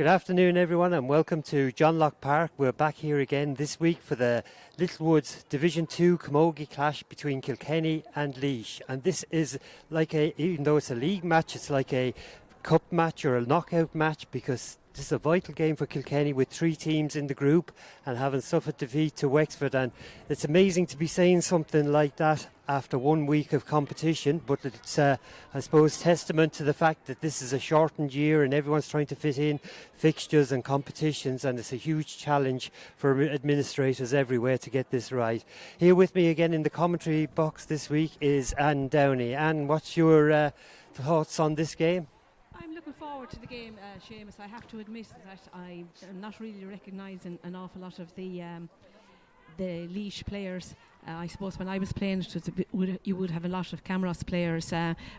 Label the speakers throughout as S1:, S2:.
S1: Good afternoon, everyone, and welcome to John Locke Park. We're back here again this week for the Littlewoods Division 2 Camogie clash between Kilkenny and Laois. And this is like even though it's a league match, it's like a cup match or a knockout match, because this is a vital game for Kilkenny with three teams in the group and having suffered defeat to Wexford. And it's amazing to be saying something like that after 1 week of competition, but it's, I suppose, testament to the fact that this is a shortened year and everyone's trying to fit in fixtures and competitions, and it's a huge challenge for administrators everywhere to get this right. Here with me again in the commentary box this week is Anne Downey. Anne, what's your thoughts on this game?
S2: I'm looking forward to the game, Seamus. I have to admit that I'm not really recognising an awful lot of the Laois players. I suppose when I was playing you would have a lot of Camross players,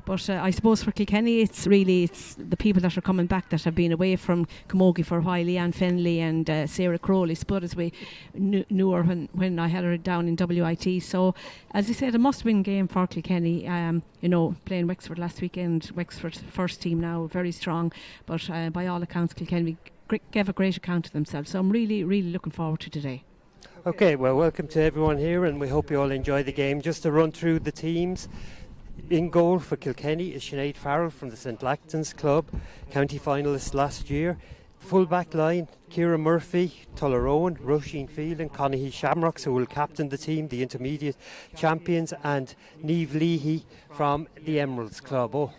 S2: but I suppose for Kilkenny it's the people that are coming back that have been away from Camogie for a while. Leanne Fennelly and Sarah Crowley, Spud, as we knew her when I had her down in WIT. So as I said, a must-win game for Kilkenny. Playing Wexford last weekend, Wexford's first team now, very strong, but by all accounts Kilkenny gave a great account of themselves. So I'm really, really looking forward to today.
S1: Okay, well, welcome to everyone here, and we hope you all enjoy the game. Just to run through the teams. In goal for Kilkenny is Sinead Farrell from the St Lactans Club, county finalist last year. Full back line, Ciara Murphy, Tullaroan, Roisin Phelan, Connacht Shamrocks, who will captain the team, the intermediate champions, and Niamh Leahy from the Emeralds Club.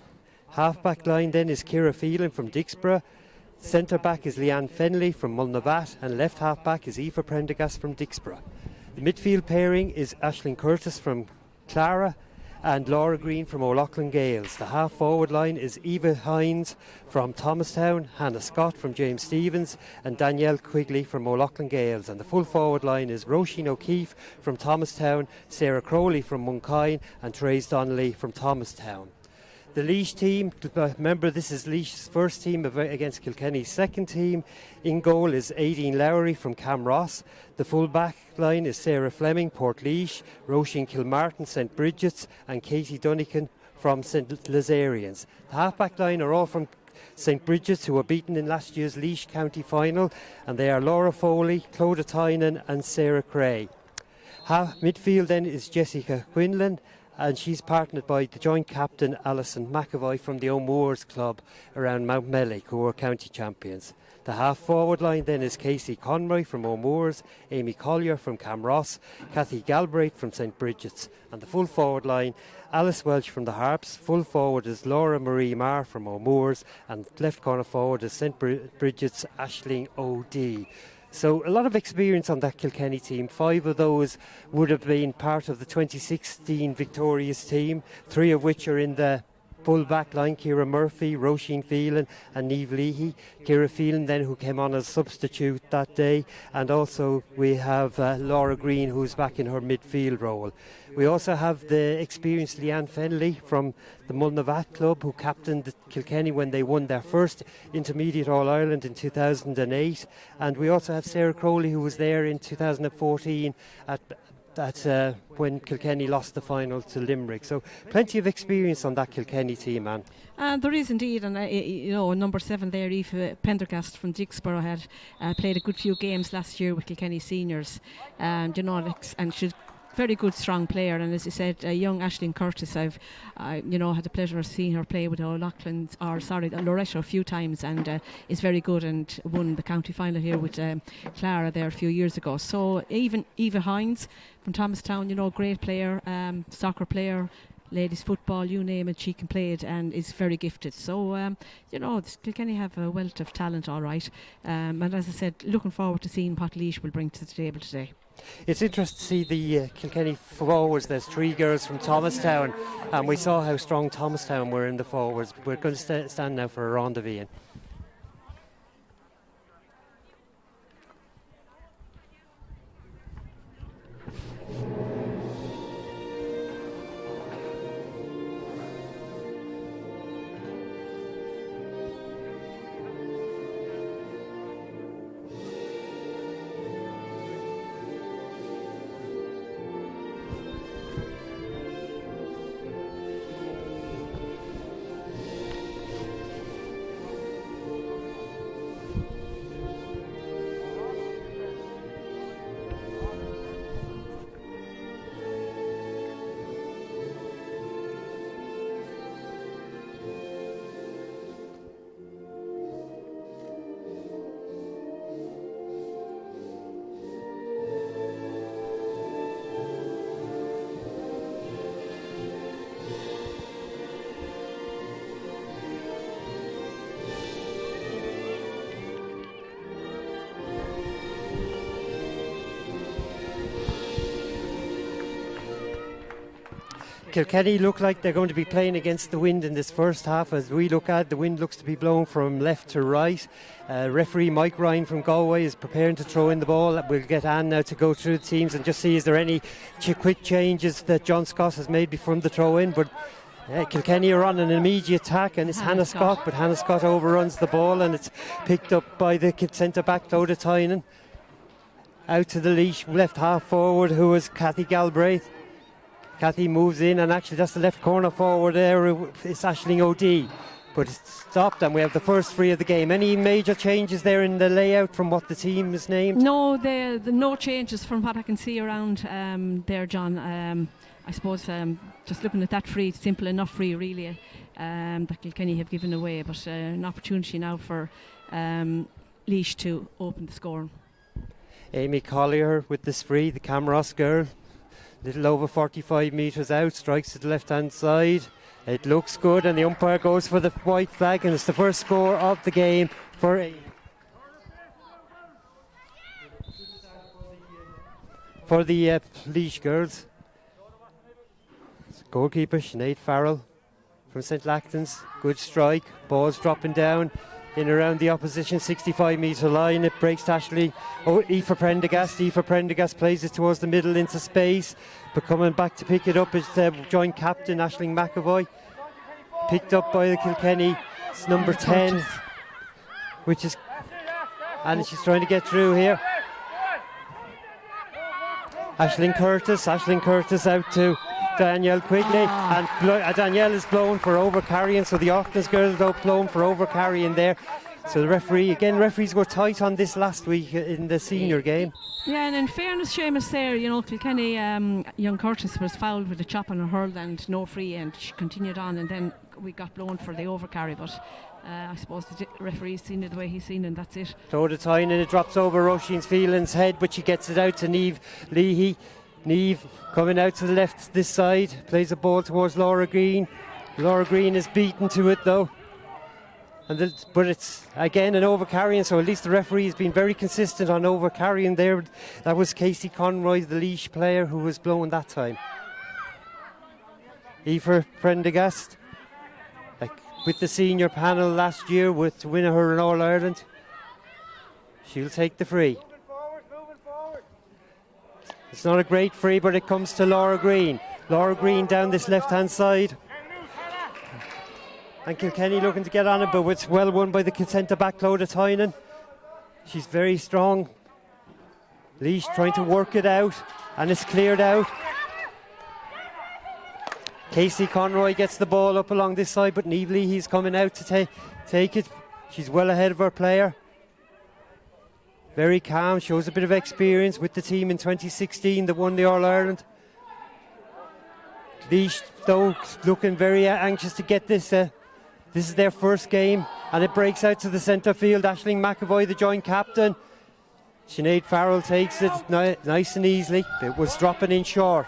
S1: Half back line then is Ciara Phelan from Dixborough. Centre back is Leanne Fennelly from Mulnavat, and left half back is Aoife Prendergast from Dixborough. The midfield pairing is Aisling Curtis from Clara and Laura Green from O'Loughlin Gales. The half forward line is Eva Hines from Thomastown, Hannah Scott from James Stephens, and Danielle Quigley from O'Loughlin Gales. And the full forward line is Roisin O'Keefe from Thomastown, Sarah Crowley from Muncain, and Therese Donnelly from Thomastown. The Laois team, remember this is Laois' first team against Kilkenny's second team. In goal is Aideen Lowry from Camross. The full back line is Sarah Fleming, Portlaoise, Roisin Kilmartin, St Bridget's, and Katie Dunnican from St Lazarians. The half back line are all from St Bridget's, who were beaten in last year's Laois county final, and they are Laura Foley, Clodagh Tynan and Sarah Cray. Midfield then is Jessica Quinlan, and she's partnered by the joint captain Alison McAvoy from the O'Moores Club around Mount Mellick, who are county champions. The half forward line then is Casey Conroy from O'Moores, Amy Collier from Camross, Cathy Galbraith from St Bridget's, and the full forward line Alice Welch from the Harps. Full forward is Laura Marie Marr from O'Moores, and left corner forward is St Bridget's Aisling O'D. So a lot of experience on that Kilkenny team. 5 of those would have been part of the 2016 victorious team, 3 of which are in the full back line: Ciara Murphy, Roisin Phelan and Niamh Leahy. Ciara Phelan then, who came on as substitute that day, and also we have Laura Green, who's back in her midfield role. We also have the experienced Leanne Fennelly from the Mulnavat Club, who captained Kilkenny when they won their first Intermediate All-Ireland in 2008. And we also have Sarah Crowley, who was there in 2014 at when Kilkenny lost the final to Limerick. So plenty of experience on that Kilkenny team, man.
S2: There is indeed, and number 7 there, Aoife Prendergast from Dixborough, had played a good few games last year with Kilkenny seniors, and she's very good, strong player. And as you said, young Aisling Curtis, I've had the pleasure of seeing her play with Loretta a few times, and is very good, and won the county final here with Clara there a few years ago. So even Eva Hines from Thomastown, great player, soccer player, ladies football, you name it, she can play it, and is very gifted. So Kilkenny have a wealth of talent, all right, and as I said, looking forward to seeing what Laois will bring to the table today.
S1: It's interesting to see the Kilkenny forwards. There's 3 girls from Thomastown, and we saw how strong Thomastown were in the forwards. We're going to stand now for a rendezvous. Kilkenny look like they're going to be playing against the wind in this first half. As we look at, the wind looks to be blowing from left to right. Referee Mike Ryan from Galway is preparing to throw in the ball. We'll get Anne now to go through the teams and just see is there any quick changes that John Scott has made before the throw in. But Kilkenny are on an immediate attack, and it's Hannah Scott, but Hannah Scott overruns the ball and it's picked up by the centre back Clodagh Tynan. Out to the Laois left half forward, who was Kathy Galbraith. Kathy moves in, and actually that's the left corner forward there. It's Aisling O'Dea, but it's stopped, and we have the first free of the game. Any major changes there in the layout from what the team is named?
S2: No, no changes from what I can see around there, John. I suppose just looking at that free, simple enough free really that Kilkenny have given away, but an opportunity now for Laois to open the score.
S1: Amy Collier with this free, the Camross girl, little over 45 metres out, strikes to the left hand side. It looks good, and the umpire goes for the white flag, and it's the first score of the game for the Laois girls. Goalkeeper Sinead Farrell from St Lactans, good strike, ball's dropping down in around the opposition 65 metre line. It breaks to Ashley. Aoife Prendergast. Aoife Prendergast plays it towards the middle into space, but coming back to pick it up is the joint captain Aisling McAvoy. Picked up by the Kilkenny, it's number 10, which is, and she's trying to get through here. Aisling Curtis out to Danielle Quigley, and Danielle is blown for over-carrying, so the Orkneys girls are blown for over-carrying there. So the referees were tight on this last week in the senior game.
S2: Yeah, and in fairness, Seamus there, Kilkenny, young Curtis was fouled with a chop on her hurl and no free, and she continued on, and then we got blown for the over-carry, but I suppose the referee's seen it the way he's seen it, and that's it.
S1: Clodagh Tynan, and it drops over Roisin's Phelan's head, but she gets it out to Niamh Leahy. Niamh coming out to the left this side, plays a ball towards Laura Green. Laura Green is beaten to it though, but it's again an over-carrying, so at least the referee has been very consistent on over-carrying there. That was Casey Conroy, the Laois player, who was blown that time. Aoife Prendergast, with the senior panel last year to win her in All-Ireland. She'll take the free. It's not a great free, but it comes to Laura Green. Laura Green down this left-hand side. And Kilkenny looking to get on it, but it's well won by the centre-back Clodagh Tynan. She's very strong. Laois trying to work it out, and it's cleared out. Casey Conroy gets the ball up along this side, but Niamh Leahy's coming out to take it. She's well ahead of her player. Very calm, shows a bit of experience with the team in 2016 that won the All-Ireland. Laois, though, looking very anxious to get this. This is their first game, and it breaks out to the centre field. Aisling McAvoy, the joint captain. Sinead Farrell takes it nice and easily. It was dropping in short.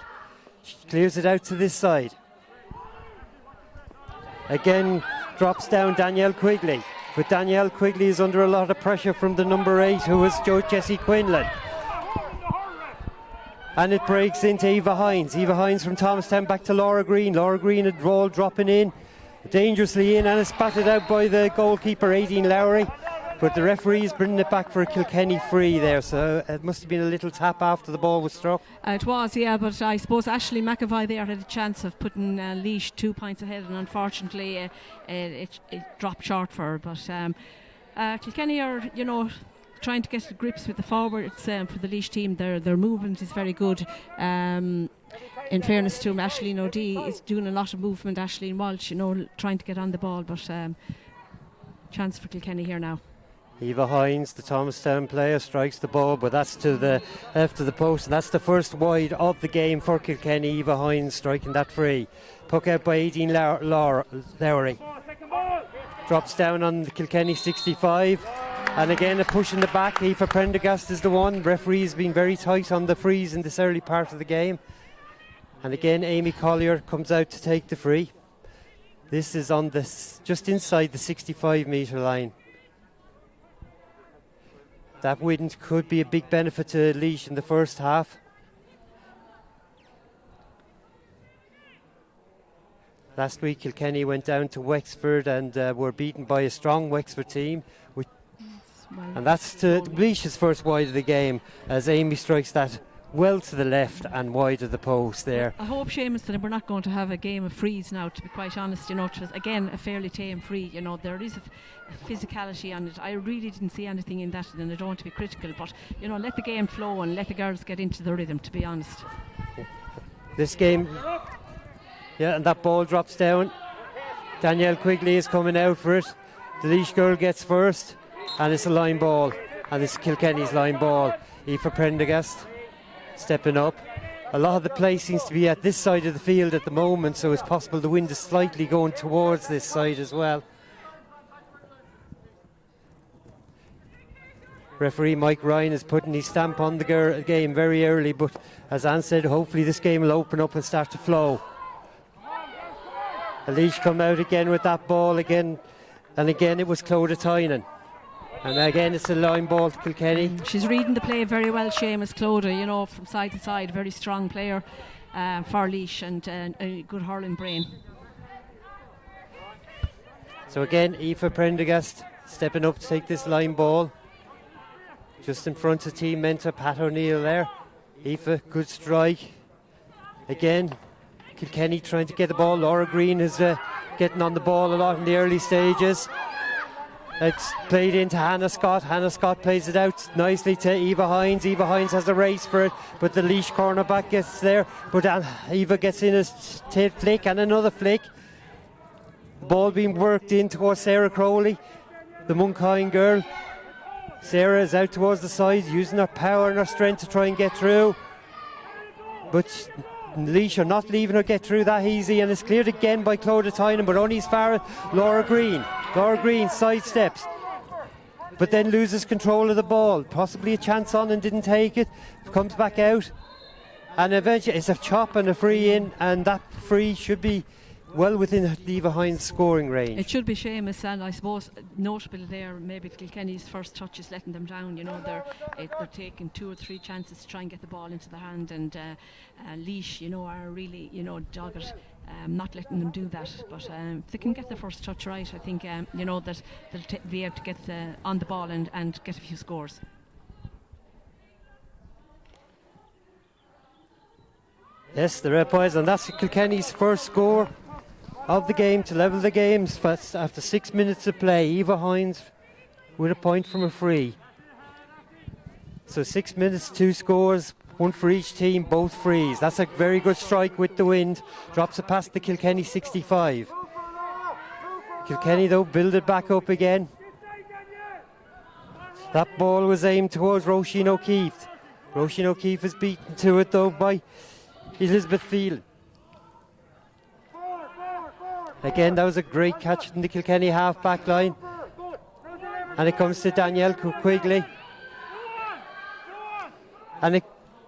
S1: She clears it out to this side. Again, drops down Danielle Quigley. But Danielle Quigley is under a lot of pressure from the number 8, who is Jessie Quinlan. And it breaks into Eva Hines. Eva Hines from Thomastown back to Laura Green. Laura Green, a roll dropping in, dangerously in, and it's batted out by the goalkeeper, Aideen Lowry. But the referee is bringing it back for a Kilkenny free there, so it must have been a little tap after the ball was struck.
S2: It was, yeah, but I suppose Aisling McAvoy there had a chance of putting Laois 2 points ahead, and unfortunately it dropped short for her. But Kilkenny are, trying to get to grips with the forwards for the Laois team. Their movement is very good. In fairness to him, Aisling O'Dea is doing a lot of movement. Aisling Walsh, trying to get on the ball, but chance for Kilkenny here now.
S1: Eva Hines, the Thomastown player, strikes the ball, but that's to the left of the post, and that's the first wide of the game for Kilkenny. Eva Hines striking that free. Puck out by Aideen Lowry. Drops down on the Kilkenny 65. And again, a push in the back. Aoife Prendergast is the one. Referee has been very tight on the frees in this early part of the game. And again, Amy Collier comes out to take the free. This is on just inside the 65 metre line. That wind could be a big benefit to Laois in the first half. Last week Kilkenny went down to Wexford and were beaten by a strong Wexford team. And that's to Laois' first wide of the game as Amy strikes that well to the left and wide of the post there.
S2: I hope, Seamus, that we're not going to have a game of frees now, to be quite honest. You know, it was again a fairly tame free. You know, there is a physicality on it. I really didn't see anything in that, and I don't want to be critical, but you know, let the game flow and let the girls get into the rhythm, to be honest.
S1: This game, yeah, and that ball drops down. Danielle Quigley is coming out for it. The Laois girl gets first, and it's a line ball, and it's Kilkenny's line ball. Aoife Prendergast stepping up. A lot of the play seems to be at this side of the field at the moment, so it's possible the wind is slightly going towards this side as well. Referee Mike Ryan is putting his stamp on the game very early, but as Anne said, hopefully this game will open up and start to flow. Laois come out again with that ball again, and again it was Clodagh Tynan. And again it's a line ball to Kilkenny.
S2: She's reading the play very well, Seamus, Clodagh, you know, from side to side. Very strong player for Laois, and a good hurling brain.
S1: So again, Aoife Prendergast stepping up to take this line ball. Just in front of team mentor Pat O'Neill there. Aoife, good strike. Again, Kilkenny trying to get the ball. Laura Green is getting on the ball a lot in the early stages. It's played into Hannah Scott. Hannah Scott plays it out nicely to Eva Hines. Eva Hines has a race for it, but the Laois cornerback gets there. But Eva gets in a flick and another flick. Ball being worked in towards Sarah Crowley, the Monkine girl. Sarah is out towards the side, using her power and her strength to try and get through. But Laois are not leaving her get through that easy, and it's cleared again by Clodagh Tynan, but only as far as Laura Green. Laura Green sidesteps, but then loses control of the ball. Possibly a chance on and didn't take it. Comes back out, and eventually it's a chop and a free in, and that free should be well within Eva Hines' scoring range.
S2: It should be, Seamus, and I suppose notable there, maybe Kilkenny's first touch is letting them down. You know, they're taking 2 or 3 chances to try and get the ball into the hand, and Laois, you know, are really, you know, dogged, not letting them do that. But if they can get the first touch right, I think, you know, that they'll be able to get on the ball and get a few scores.
S1: Yes, the Red Boys, and that's Kilkenny's first score of the game to level the games after 6 minutes of play. Eva Hines with a point from a free. So 6 minutes, 2 scores, 1 for each team, both frees. That's a very good strike with the wind. Drops it past the Kilkenny 65. Kilkenny though build it back up again. That ball was aimed towards Roisin O'Keefe. Roisin O'Keefe is beaten to it though by Elizabeth Phelan. Again, that was a great catch in the Kilkenny half-back line. And it comes to Danielle Quigley. And it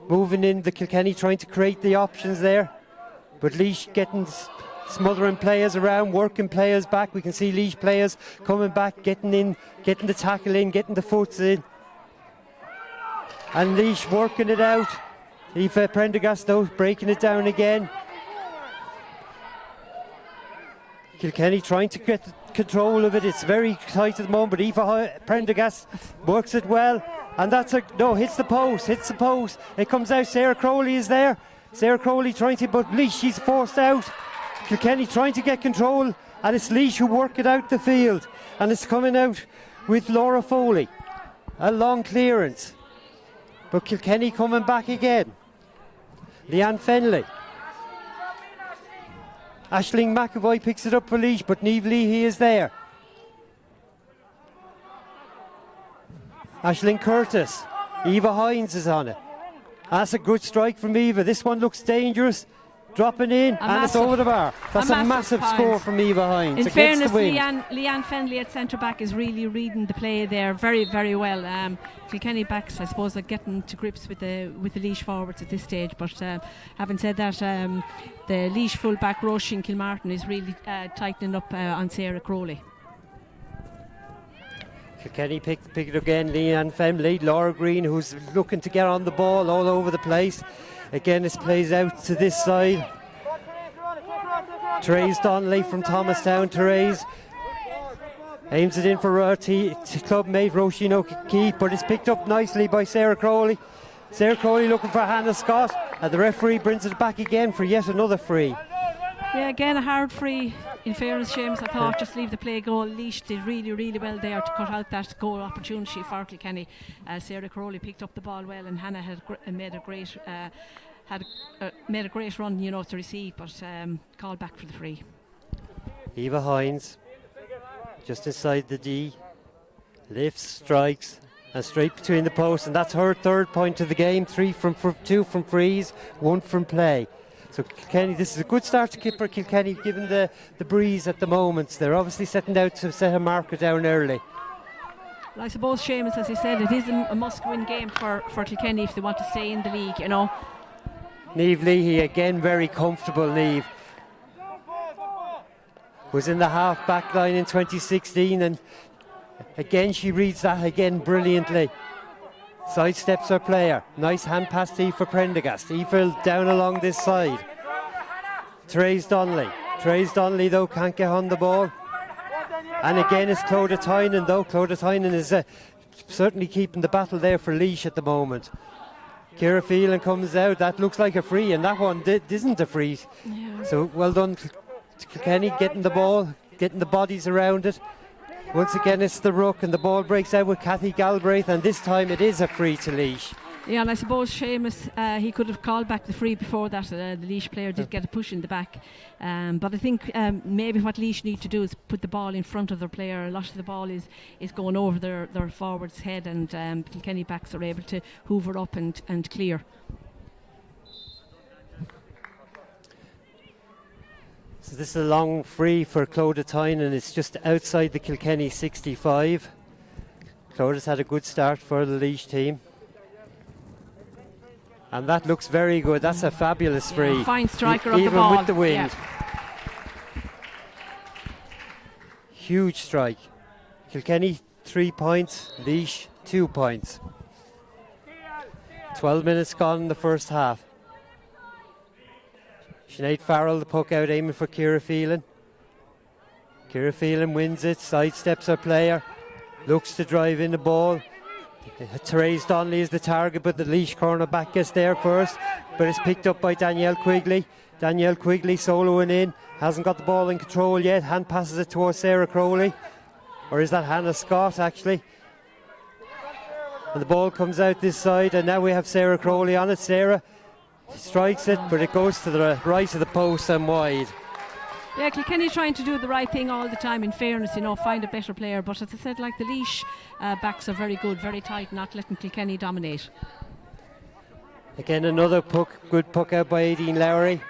S1: moving in, the Kilkenny trying to create the options there. But Laois getting smothering players around, working players back. We can see Laois players coming back, getting in, getting the tackle in, getting the foots in. And Laois working it out. Aoife Prendergast though breaking it down again. Kilkenny trying to get control of it. It's very tight at the moment, but Aoife Prendergast works it well, and that's hits the post. It comes out. Sarah Crowley is there. Sarah Crowley trying to, but Laois, she's forced out. Kilkenny trying to get control, and it's Laois who work it out the field, and it's coming out with Laura Foley. A long clearance, but Kilkenny coming back again. Leanne Fenley. Aisling McAvoy picks it up for Laois, but Niamh Leahy is there. Aisling Curtis. Eva Hines is on it. That's a good strike from Eva. This one looks dangerous. Dropping in, and it's over the bar. That's a massive score from Eva Hines.
S2: In fairness, Leanne Fenley at centre back is really reading the play there very, very well. Kilkenny backs, I suppose, are getting to grips with the Laois forwards at this stage. But having said that, the Laois full back Roisin Kilmartin is really tightening up on Sarah Crowley.
S1: Kilkenny pick it again. Leanne Fenley, Laura Green, who's looking to get on the ball all over the place. Again, this plays out to this side. Therese Donnelly from Thomastown. Therese aims it in for her club mate Roisin O'Keefe, but it's picked up nicely by Sarah Crowley. Sarah Crowley looking for Hannah Scott, and the referee brings it back again for yet another free.
S2: Yeah, again a hard free. In fairness, Seamus, I thought just leave the play go. Laois did really, really well there to cut out that goal opportunity for Kilkenny. Sarah Crowley picked up the ball well, and Hannah had made a great run, to receive, but called back for the free.
S1: Eva Hines, just inside the D, lifts, strikes, and straight between the posts, and that's her third point of the game. 2 from frees, 1 from play. So Kilkenny, this is a good start for Kilkenny, given the breeze at the moment. They're obviously setting out to set a marker down early.
S2: Well, I suppose, Seamus, as you said, it is a must-win game for Kilkenny if they want to stay in the league,
S1: Niamh Leahy again, very comfortable. Niamh was in the half-back line in 2016, and again she reads that again brilliantly. Sidesteps her player. Nice hand pass to Aoife Prendergast. Aoife down along this side. Therese Donnelly. Therese Donnelly, though, can't get on the ball. And again it's Clodagh Tynan, though. Clodagh Tynan is certainly keeping the battle there for Laois at the moment. Ciara Phelan comes out. That looks like a free, and that one isn't a free.
S2: Yeah.
S1: So well done to Kilkenny, getting the ball, getting the bodies around it. Once again it's the ruck, and the ball breaks out with Cathy Galbraith, and this time it is a free to Laois.
S2: Yeah, and I suppose Seamus, he could have called back the free before that. The Laois player did get a push in the back, but I think maybe what Laois need to do is put the ball in front of their player. A lot of the ball is going over their forward's head, and Kilkenny backs are able to hoover up and clear.
S1: So this is a long free for Clodagh Tynan. It's just outside the Kilkenny 65. Clodagh's had a good start for the Laois team. And that looks very good. That's a fabulous free.
S2: Fine striker of the ball.
S1: Even with the wind.
S2: Yeah.
S1: Huge strike. Kilkenny 3 points, Laois 2 points. 12 minutes gone in the first half. Sinead Farrell, the puck out, aiming for Ciara Phelan. Ciara Phelan wins it, sidesteps her player, looks to drive in the ball. Therese Donnelly is the target, but the Laois cornerback gets there first, but it's picked up by Danielle Quigley. Danielle Quigley soloing in, hasn't got the ball in control yet, hand passes it towards Sarah Crowley. Or is that Hannah Scott, actually? And the ball comes out this side, and now we have Sarah Crowley on it. Sarah strikes it, but it goes to the right of the post and wide.
S2: Yeah, Kilkenny trying to do the right thing all the time, in fairness, find a better player. But as I said, like the Laois backs are very good, very tight, not letting Kilkenny dominate.
S1: Again, another good puck out by Aideen Lowry.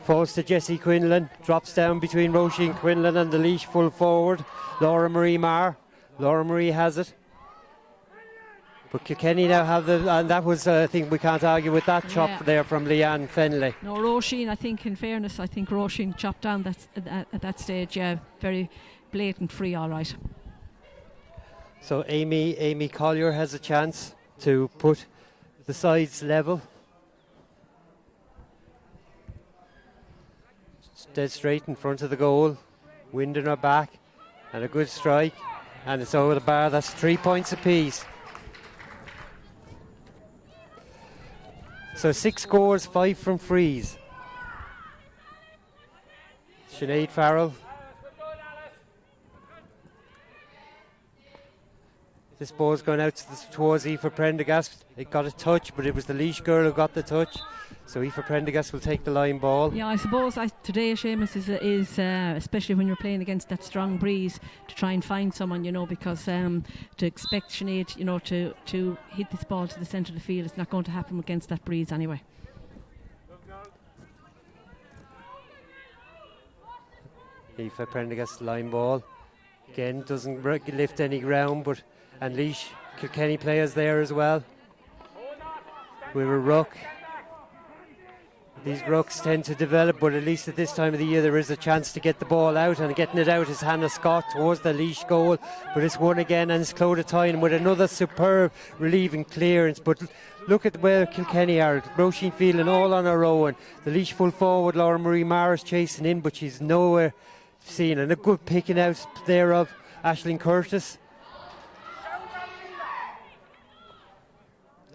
S1: Falls to Jessie Quinlan, drops down between Roisin Quinlan and the Laois full forward, Laura Marie Marr. Laura Marie has it. But Kilkenny now have and that was, I think we can't argue with that chop there from Leanne Fenley.
S2: No, Roisin, I think, in fairness, Roisin chopped down at that stage, very blatant free, all right.
S1: So Amy Collier has a chance to put the sides level. Dead straight in front of the goal, wind in her back, and a good strike, and it's over the bar. That's 3 points apiece. So 6 scores, 5 from frees. Sinead Farrell. This ball's going out towards Aoife Prendergast. It got a touch, but it was the Laois girl who got the touch. So Aoife Prendergast will take the line ball.
S2: Yeah, I suppose today, Seamus, is especially when you're playing against that strong breeze, to try and find someone, because to expect Sinead, to hit this ball to the centre of the field, it's not going to happen against that breeze anyway.
S1: Aoife Prendergast line ball. Again, doesn't lift any ground, and Laois Kilkenny players there as well. We were ruck. These rucks tend to develop, but at least at this time of the year there is a chance to get the ball out, and getting it out is Hannah Scott towards the Laois goal, but it's won again, and it's Clodagh Tynan with another superb relieving clearance. But look at where Kilkenny are. Roisin Phelan all on her own. The Laois full forward, Laura Marie Maris chasing in, but she's nowhere seen, and a good picking out there of Aisling Curtis.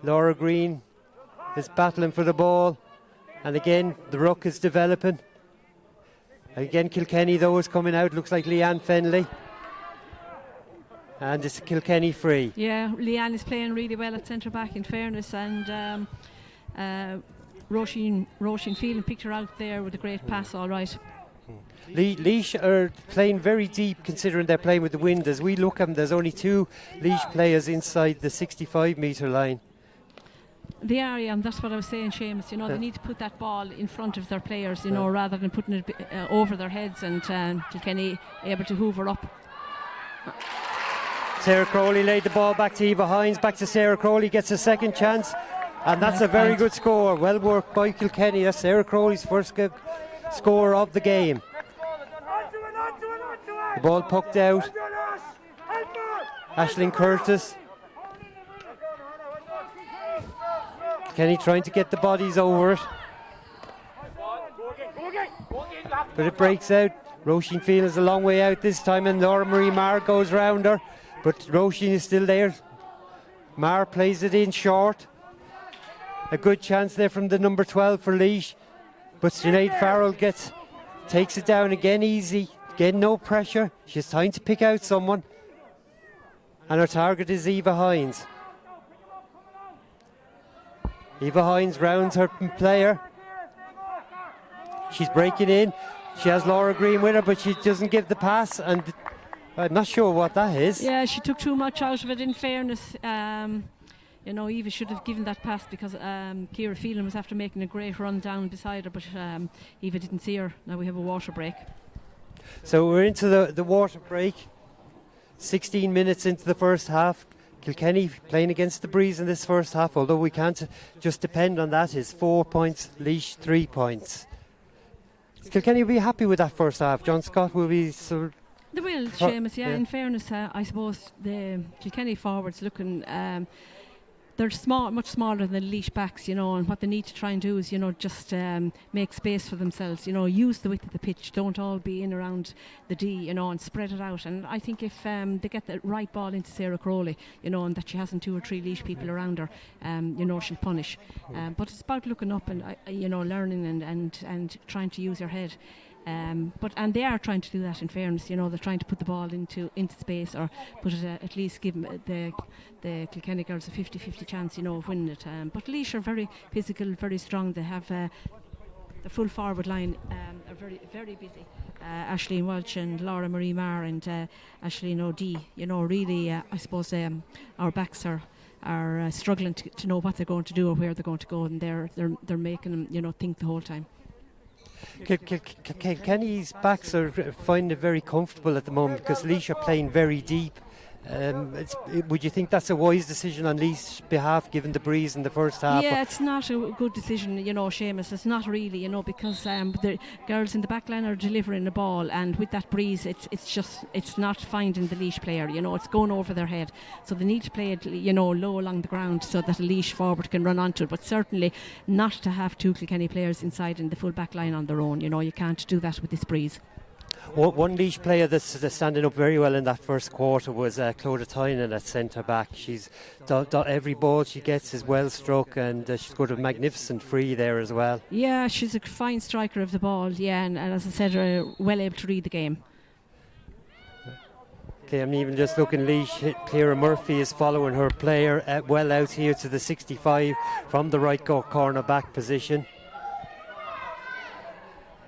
S1: Laura Green is battling for the ball. And again, the ruck is developing. Again, Kilkenny, though, is coming out. Looks like Leanne Fenley. And it's Kilkenny free.
S2: Yeah, Leanne is playing really well at centre-back, in fairness. And Roisin Phelan picked her out there with a great pass, all right.
S1: Laois are playing very deep, considering they're playing with the wind. As we look at them, there's only 2 Laois players inside the 65-metre line.
S2: They are, yeah, and that's what I was saying, Seamus. You know, they need to put that ball in front of their players, you know, rather than putting it over their heads, and Kilkenny able to hoover up.
S1: Sarah Crowley laid the ball back to Eva Hines, back to Sarah Crowley, gets a second chance, and that's a very good score. Well worked by Kilkenny. That's Sarah Crowley's first score of the game. The ball poked out. Aisling Curtis. Kilkenny trying to get the bodies over it, but it breaks out. Roisin Phelan is a long way out this time, and Laura Marie Marr goes round her, but Roisin is still there. Marr plays it in short. A good chance there from the number 12 for Laois, but Sinead Farrell takes it down again easy. Again, no pressure. She has time to pick out someone, and her target is Eva Hines. Eva Hines rounds her player. She's breaking in. She has Laura Green with her, but she doesn't give the pass, and I'm not sure what that is.
S2: Yeah, she took too much out of it, in fairness. You know, Eva should have given that pass, because Ciara Phelan was after making a great run down beside her, but Eva didn't see her. Now we have a water break.
S1: So we're into the water break. 16 minutes into the first half. Kilkenny playing against the breeze in this first half, although we can't just depend on that. Is 4 points, Laois 3 points. Kilkenny will be happy with that first half. John Scott will be...
S2: They will, Seamus, yeah. In fairness, I suppose the Kilkenny forwards looking... they're small, much smaller than the Laois backs, you know, and what they need to try and do is, you know, just make space for themselves, you know, use the width of the pitch, don't all be in around the D, you know, and spread it out. And I think if they get the right ball into Sarah Crowley, you know, and that she hasn't 2 or 3 Laois people around her, you know, she'll punish. But it's about looking up and, you know, learning and trying to use your head. And they are trying to do that, in fairness. You know, they're trying to put the ball into space, or put it at least give the Kilkenny girls a 50-50 chance, you know, of winning it. But Laois are very physical, very strong. They have the full forward line are very, very busy. Aisling Welch and Laura Marie Marr and Aisling O'Dea. You know, really, I suppose our backs are struggling to know what they're going to do or where they're going to go, and they're making them, you know, think the whole time.
S1: Kilkenny's backs are finding it very comfortable at the moment, because Laois are playing very deep. Would you think that's a wise decision on Laois' behalf, given the breeze in the first half?
S2: Yeah, it's not a good decision, you know, Seamus. It's not really, you know, because the girls in the back line are delivering the ball, and with that breeze, it's not finding the Laois player, you know, it's going over their head. So they need to play it, you know, low along the ground, so that a Laois forward can run onto it. But certainly not to have 2 Kilkenny players inside in the full back line on their own. You know, you can't do that with this breeze.
S1: One Laois player that's standing up very well in that first quarter was Clodagh Tynan at centre back. She's every ball she gets is well struck, and she's got a magnificent free there as well. Yeah,
S2: she's a fine striker of the ball, yeah, and as I said, well able to read the game.
S1: Okay, I'm even just looking. Laois, Ciara Murphy is following her player well out here to the 65 from the right corner back position.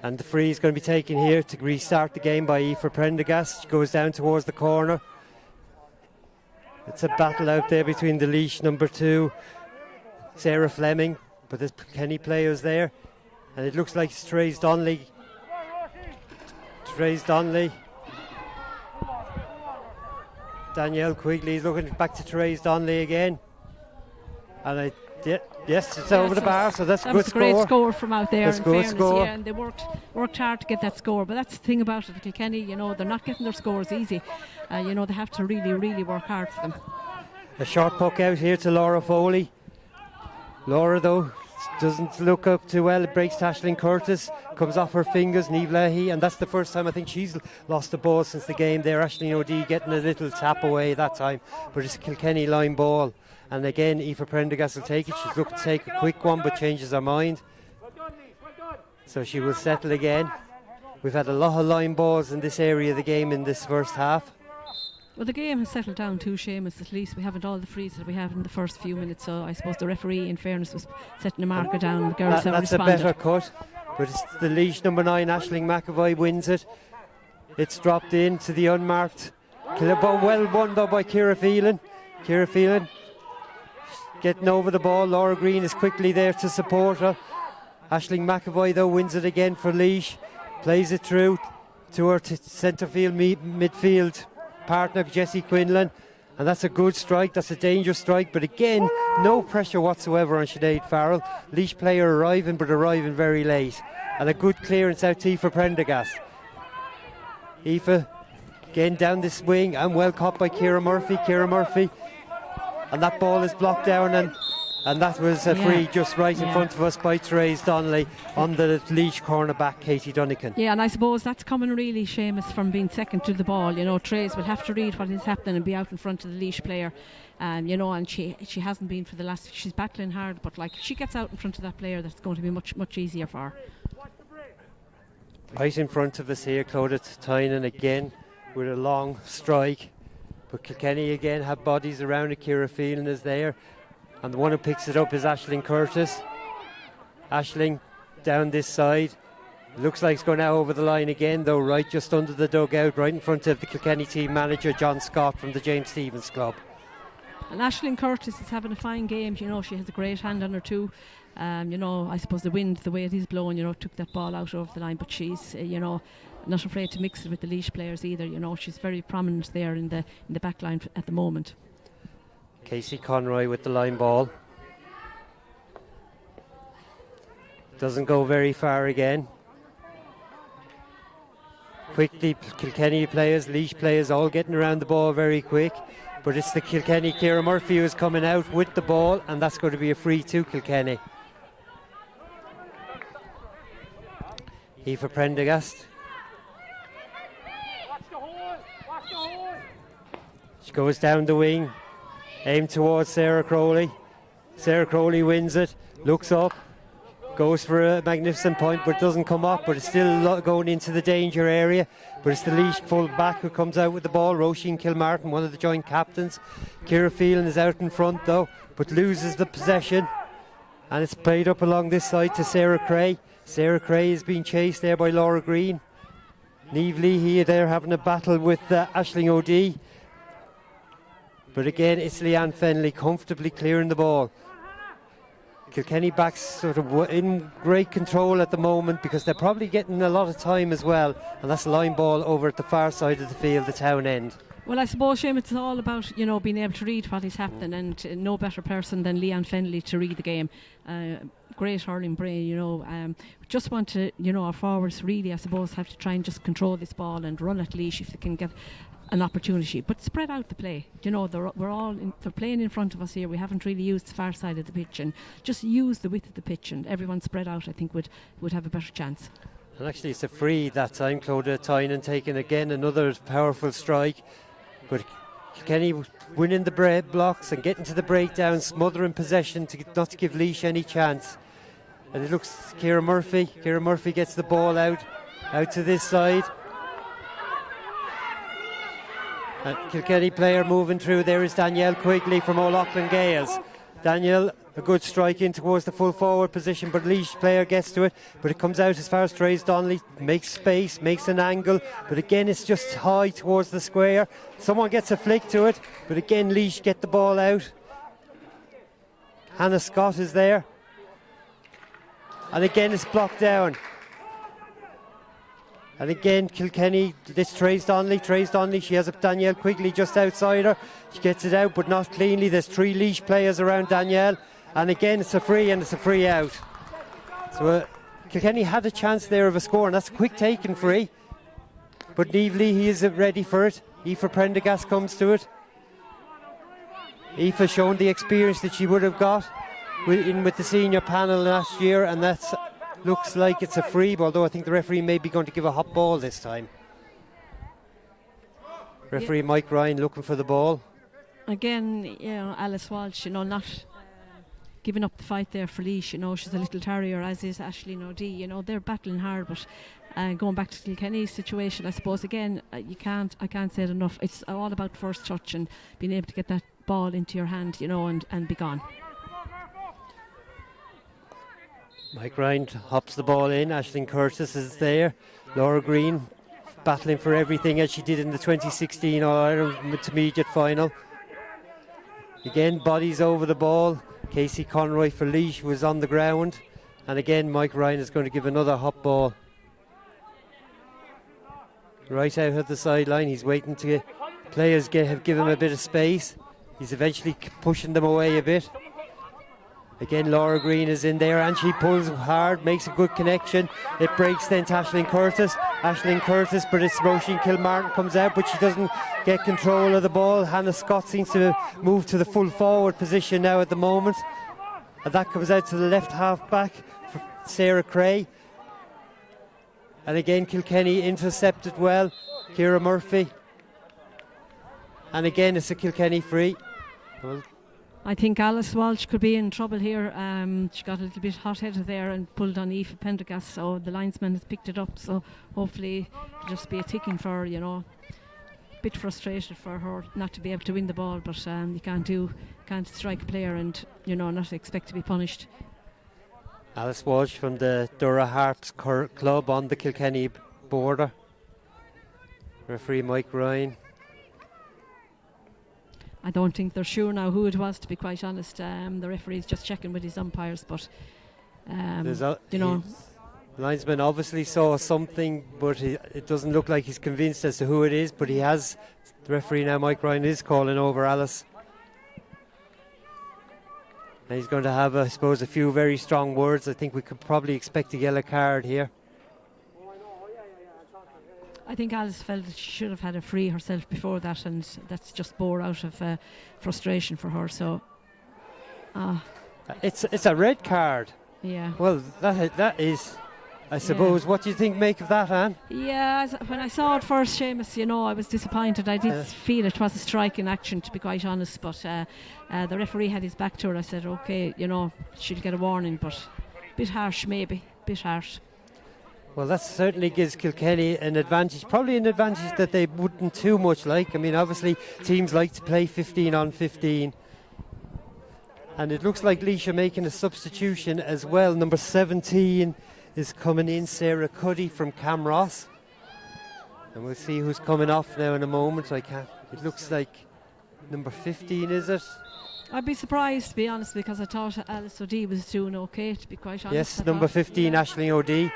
S1: And the free is going to be taken here to restart the game by Aoife Prendergast. She goes down towards the corner. It's a battle out there between the Laois number 2, Sarah Fleming, but there's Kilkenny players there. And it looks like it's Therese Donnelly. Danielle Quigley is looking back to Therese Donnelly again. And Yes, it's over the bar, so that's a good score.
S2: That was a great score from out there.
S1: That's
S2: in
S1: good
S2: fairness,
S1: score.
S2: yeah, and they worked hard to get that score. But that's the thing about it, Kilkenny. They're not getting their scores easy. They have to really, really work hard for them.
S1: A short puck out here to Laura Foley. Laura, though, doesn't look up too well. It breaks to Aisling Curtis. Comes off her fingers, Niamh Leahy, and that's the first time I think she's lost the ball since the game there. Aisling O'Dea getting a little tap away that time, but it's a Kilkenny line ball. And again, Aoife Prendergast will take it. She's looking to take a quick one, but changes her mind. So she will settle again. We've had a lot of line balls in this area of the game in this first half.
S2: Well, the game has settled down too, Seamus. At least we haven't all the frees that we have in the first few minutes. So I suppose the referee, in fairness, was setting a marker down. The girls have responded.
S1: That's a better cut. But it's the Laois number 9, Aisling McAvoy, wins it. It's dropped in to the unmarked. Well won though by Ciara Phelan. Ciara Phelan getting over the ball. Laura Green is quickly there to support her. Aisling McAvoy though wins it again for Laois. Plays it through to her centre field midfield partner Jessie Quinlan, and that's a good strike. That's a dangerous strike, but again no pressure whatsoever on Sinead Farrell. Laois player arriving, but arriving very late, and a good clearance out to Aoife Prendergast. Aoife again down this wing and well caught by Ciara Murphy, and that ball is blocked down, and that was a free just right in front of us by Therese Donnelly on the Laois cornerback Katie Dunnican.
S2: Yeah, and I suppose that's coming really, Seamus, from being second to the ball. Therese will have to read what is happening and be out in front of the Laois player. And she hasn't been for the last. She's battling hard, but if she gets out in front of that player, that's going to be much easier for her.
S1: Right in front of us here, Clodagh Tynan again with a long strike. But Kilkenny again have bodies around it. Ciara Phelan is there. And the one who picks it up is Aisling Curtis. Aisling down this side. Looks like it's going out over the line again, though, right just under the dugout, right in front of the Kilkenny team manager, John Scott, from the James Stephens Club.
S2: And Aisling Curtis is having a fine game. She has a great hand on her too. I suppose the wind, the way it is blowing, took that ball out over the line. But she's, not afraid to mix it with the Laois players either. She's very prominent there in the back line at the moment.
S1: Casey Conroy with the line ball. Doesn't go very far again. Quickly, Kilkenny players, Laois players all getting around the ball very quick. But it's the Kilkenny Ciara Murphy who is coming out with the ball, and that's going to be a free to Kilkenny. Aoife Prendergast. She goes down the wing. Aimed towards Sarah Crowley. Sarah Crowley wins it, looks up, goes for a magnificent point, but doesn't come up, but it's still going into the danger area. But it's the Laois full back who comes out with the ball, Roisin Kilmartin, one of the joint captains. Ciara Phelan is out in front though, but loses the possession, and it's played up along this side to Sarah Cray. Sarah Cray is being chased there by Laura Green. Niamh Leahy there having a battle with Aisling O'Dea. But again, it's Leanne Fennelly comfortably clearing the ball. Kilkenny backs sort of in great control at the moment because they're probably getting a lot of time as well. And that's a line ball over at the far side of the field, the town end.
S2: Well, I suppose, Shane, it's all about, being able to read what is happening, and no better person than Leanne Fennelly to read the game. Great hurling brain, just want to, our forwards really, I suppose, have to try and just control this ball and run at Laois if they can get an opportunity, but spread out the play. They're playing in front of us here. We haven't really used the far side of the pitch, and just use the width of the pitch, and everyone spread out, I think, would have a better chance.
S1: And actually it's a free that time. Clodagh Tynan taking again another powerful strike, but Kilkenny winning the break blocks and getting to the breakdown, smothering possession not to give Laois any chance. And it looks Ciara Murphy gets the ball out to this side. And Kilkenny player moving through there is Danielle Quigley from O'Loughlin Gales. Danielle, a good strike in towards the full forward position, but Laois player gets to it, but it comes out as far as Therese Donnelly, makes space, makes an angle, but again it's just high towards the square. Someone gets a flick to it, but again Laois get the ball out. Hannah Scott is there, and again it's blocked down. And again, Kilkenny, this Therese Donnelly, she has a Danielle Quigley just outside her. She gets it out, but not cleanly. There's three Laois players around Danielle, And again, it's a free, and it's a free out. So Kilkenny had a chance there of a score, and that's a quick taken free. But Niamh Leahy isn't ready for it. Aoife Prendergast comes to it. Aoife shown the experience that she would have got with the senior panel last year, and that looks like it's a free, although I think the referee may be going to give a hot ball this time. Referee Mike Ryan looking for the ball.
S2: Again, Alice Walsh, not giving up the fight there for Laois. She's a little terrier, as is Aisling O'Dea. They're battling hard, but going back to Kilkenny's situation, I suppose again, I can't say it enough. It's all about first touch and being able to get that ball into your hand, and be gone.
S1: Mike Ryan hops the ball in. Aisling Curtis is there. Laura Green battling for everything as she did in the 2016 All-Ireland Intermediate Final. Again, bodies over the ball. Casey Conroy for Laois was on the ground. And again, Mike Ryan is going to give another hot ball. Right out at the sideline. He's waiting to players give him a bit of space. He's eventually pushing them away a bit. Again, Laura Green is in there and she pulls hard, makes a good connection. It breaks then to Aisling Curtis. Aisling Curtis, but it's Roisin Kilmartin comes out, but she doesn't get control of the ball. Hannah Scott seems to move to the full forward position now at the moment. And that comes out to the left half back for Sarah Cray. And again, Kilkenny intercepted well. Ciara Murphy. And again, it's a Kilkenny free. Well,
S2: I think Alice Walsh could be in trouble here. She got a little bit hot-headed there and pulled on Aoife Prendergast, so the linesman has picked it up. So hopefully it'll just be a ticking for her, a bit frustrated for her not to be able to win the ball, but you can't strike a player and not expect to be punished.
S1: Alice Walsh from the Dura Harps Club on the Kilkenny border. Referee Mike Ryan.
S2: I don't think they're sure now who it was, to be quite honest. The referee's just checking with his umpires, but
S1: linesman obviously saw something, but it doesn't look like he's convinced as to who it is. But the referee now, Mike Ryan, is calling over Alice. And he's going to have, I suppose, a few very strong words. I think we could probably expect a yellow card here.
S2: I think Alice felt that she should have had a free herself before that, and that's just bore out of frustration for her. So,
S1: it's a red card.
S2: Yeah.
S1: Well, that is, I suppose. Yeah. What do you think make of that, Anne?
S2: Yeah, when I saw it first, Seamus, I was disappointed. I did feel it was a strike in action, to be quite honest. But the referee had his back to her. I said, okay, she'll get a warning, but a bit harsh, maybe, bit harsh.
S1: Well, that certainly gives Kilkenny an advantage, probably an advantage that they wouldn't too much like. I mean, obviously, teams like to play 15 on 15. And it looks like Laois are making a substitution as well. Number 17 is coming in, Sarah Cuddy from Camross. And we'll see who's coming off now in a moment. It looks like number 15, is it?
S2: I'd be surprised, to be honest, because I thought Alice O'Dea was doing okay, to be quite honest.
S1: Yes, number 15, Aisling O'Dea.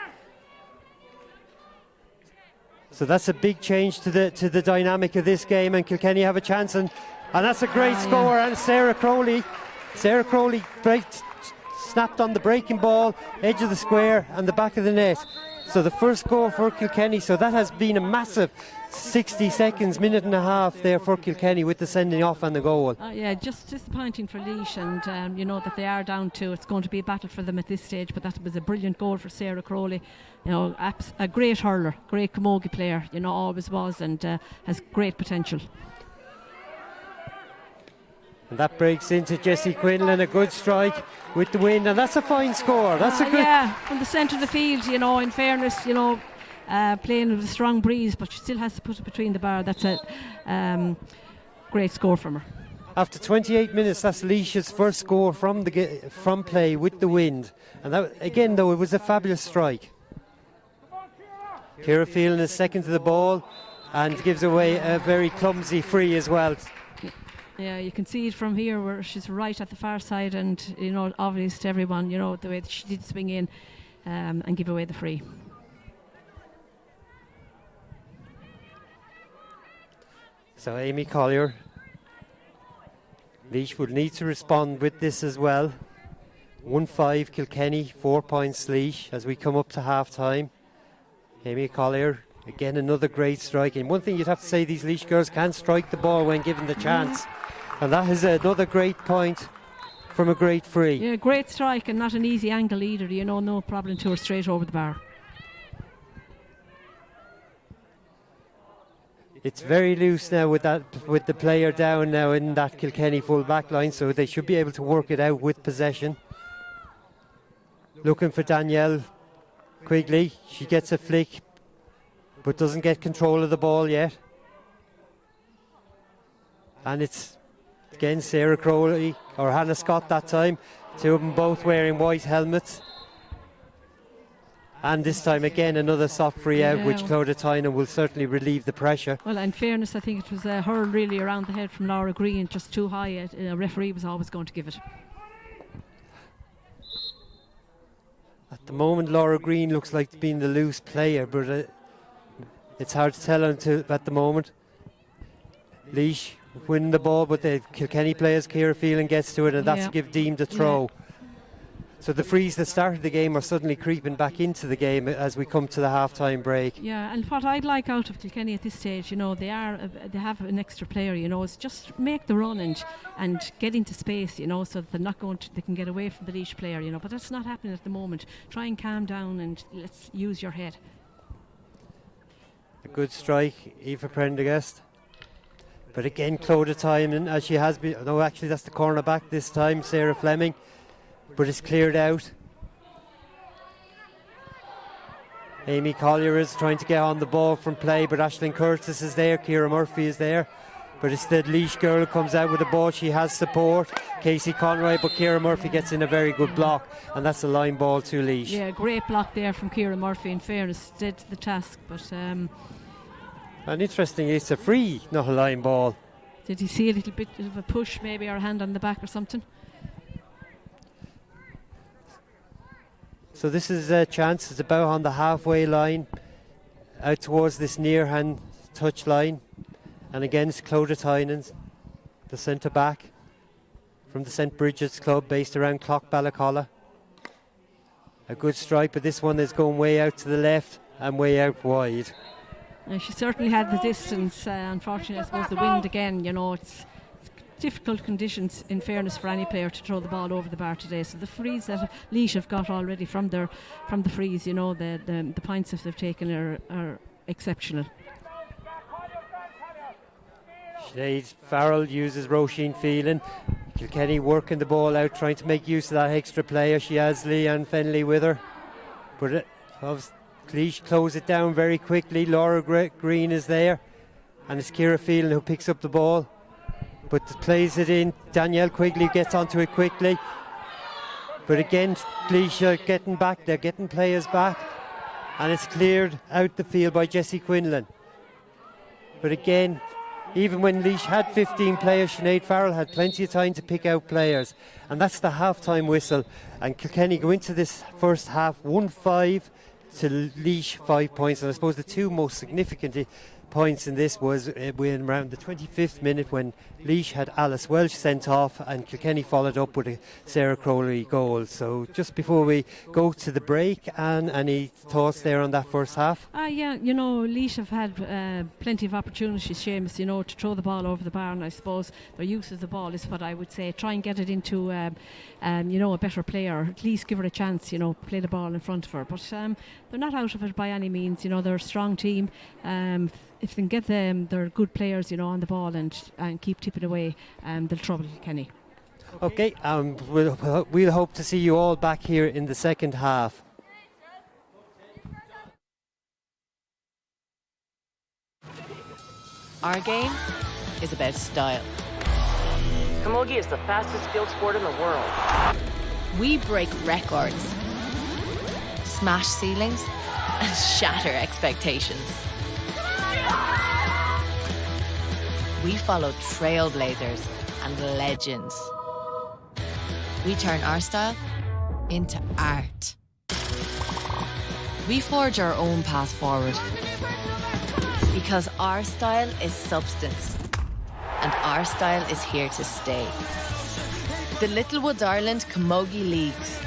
S1: So that's a big change to the dynamic of this game, and Kilkenny have a chance, and that's a great score. And Sarah Crowley snapped on the breaking ball, edge of the square and the back of the net. So the first goal for Kilkenny. So that has been a massive 60 seconds, minute and a half there for Kilkenny with the sending off and the goal.
S2: Just disappointing for Laois, and that they are down to. It's going to be a battle for them at this stage, but that was a brilliant goal for Sarah Crowley. A great hurler, great camogie player, always was, and has great potential.
S1: And that breaks into Jessie Quinlan, a good strike with the wind, and that's a fine score. That's a good.
S2: Yeah, from the centre of the field, in fairness, playing with a strong breeze, but she still has to put it between the bar. That's a great score from her.
S1: After 28 minutes, that's Laois's first score from play with the wind, and that, again, though, it was a fabulous strike. Ciara Phelan is second to the ball and gives away a very clumsy free as well.
S2: Yeah, you can see it from here where she's right at the far side, and obvious to everyone, the way that she did swing in and give away the free.
S1: So Amy Collier, Laois would need to respond with this as well. 1-5 Kilkenny, 4 points Laois as we come up to half time. Amy Collier, again another great strike. And one thing you'd have to say, these Laois girls can strike the ball when given the chance. And that is another great point from a great free.
S2: Yeah, great strike and not an easy angle either. You know, no problem to her straight over the bar.
S1: It's very loose now with the player down now in that Kilkenny full back line, so they should be able to work it out with possession. Looking for Danielle Quigley. She gets a flick but doesn't get control of the ball yet. And it's again Sarah Crowley or Hannah Scott that time. Two of them both wearing white helmets. And this time again another soft free out, which Clodagh Tynan will certainly relieve the pressure.
S2: Well, in fairness, I think it was a hurl really around the head from Laura Green, just too high. A referee was always going to give it.
S1: At the moment, Laura Green looks like being the loose player, but it's hard to tell at the moment. Laois winning the ball, but the Kilkenny players, Ciara Phelan gets to it, and that's to give deemed a throw. So the frees that started the game are suddenly creeping back into the game as we come to the half-time break.
S2: Yeah, and what I'd like out of Kilkenny at this stage, you know, they have an extra player, you know, is just make the run and get into space, you know, so that they're not they can get away from the Laois player, you know. But that's not happening at the moment. Try and calm down and let's use your head.
S1: A good strike, Aoife Prendergast. But again, Clodagh Tynan, as she has been. No, actually, that's the cornerback this time, Sarah Fleming. But it's cleared out. Amy Collier is trying to get on the ball from play, but Aisling Curtis is there, Ciara Murphy is there. But it's the Laois girl who comes out with the ball. She has support, Casey Conroy, but Ciara Murphy gets in a very good block, and that's a line ball to Laois.
S2: Yeah, great block there from Ciara Murphy, in fairness, did the task. But
S1: and interestingly, it's a free, not a line ball.
S2: Did you see a little bit of a push, maybe, or a hand on the back or something?
S1: So this is a chance. It's about on the halfway line, out towards this near hand touch line. And again, it's Clodagh Tynan, the centre back from the St Bridget's club based around Clough-Ballacolla. A good strike, but this one is going way out to the left and way out wide.
S2: And she certainly had the distance. Unfortunately, I suppose the wind again, you know, it's difficult conditions, in fairness, for any player to throw the ball over the bar today. So the frees that Laois have got already from the frees, you know, the points that they've taken are exceptional.
S1: Sinead Farrell uses Roisin Phelan. Kilkenny working the ball out, trying to make use of that extra player. She has Leanne Fenley with her, but Laois close it down very quickly. Laura Green is there, and it's Ciara Phelan who picks up the ball, but plays it in. Danielle Quigley gets onto it quickly, but again Laois are getting back. They're getting players back, and it's cleared out the field by Jessie Quinlan. But again, even when Laois had 15 players, Sinead Farrell had plenty of time to pick out players, and that's the half-time whistle. And Kilkenny go into this first half 1-5 to Laois 5 points. And I suppose the two most significant points in this was when around the 25th minute, when Laois had Alice Welsh sent off and Kilkenny followed up with a Sarah Crowley goal. So just before we go to the break, Anne, any thoughts there on that first half?
S2: Yeah, you know, Laois have had plenty of opportunities, Seamus, you know, to throw the ball over the bar, and I suppose their use of the ball is what I would say. Try and get it into you know, a better player, at least give her a chance, you know, play the ball in front of her. But they're not out of it by any means, you know, they're a strong team. If they can get they're good players, you know, on the ball and keep tipping away, they'll trouble Kenny.
S1: Okay, we'll hope to see you all back here in the second half.
S3: Our game is about style.
S4: Camogie is the fastest field sport in the world.
S3: We break records, smash ceilings, and shatter expectations. We follow trailblazers and legends. We turn our style into art. We forge our own path forward. Because our style is substance. And our style is here to stay. the Littlewoods Ireland Camogie Leagues.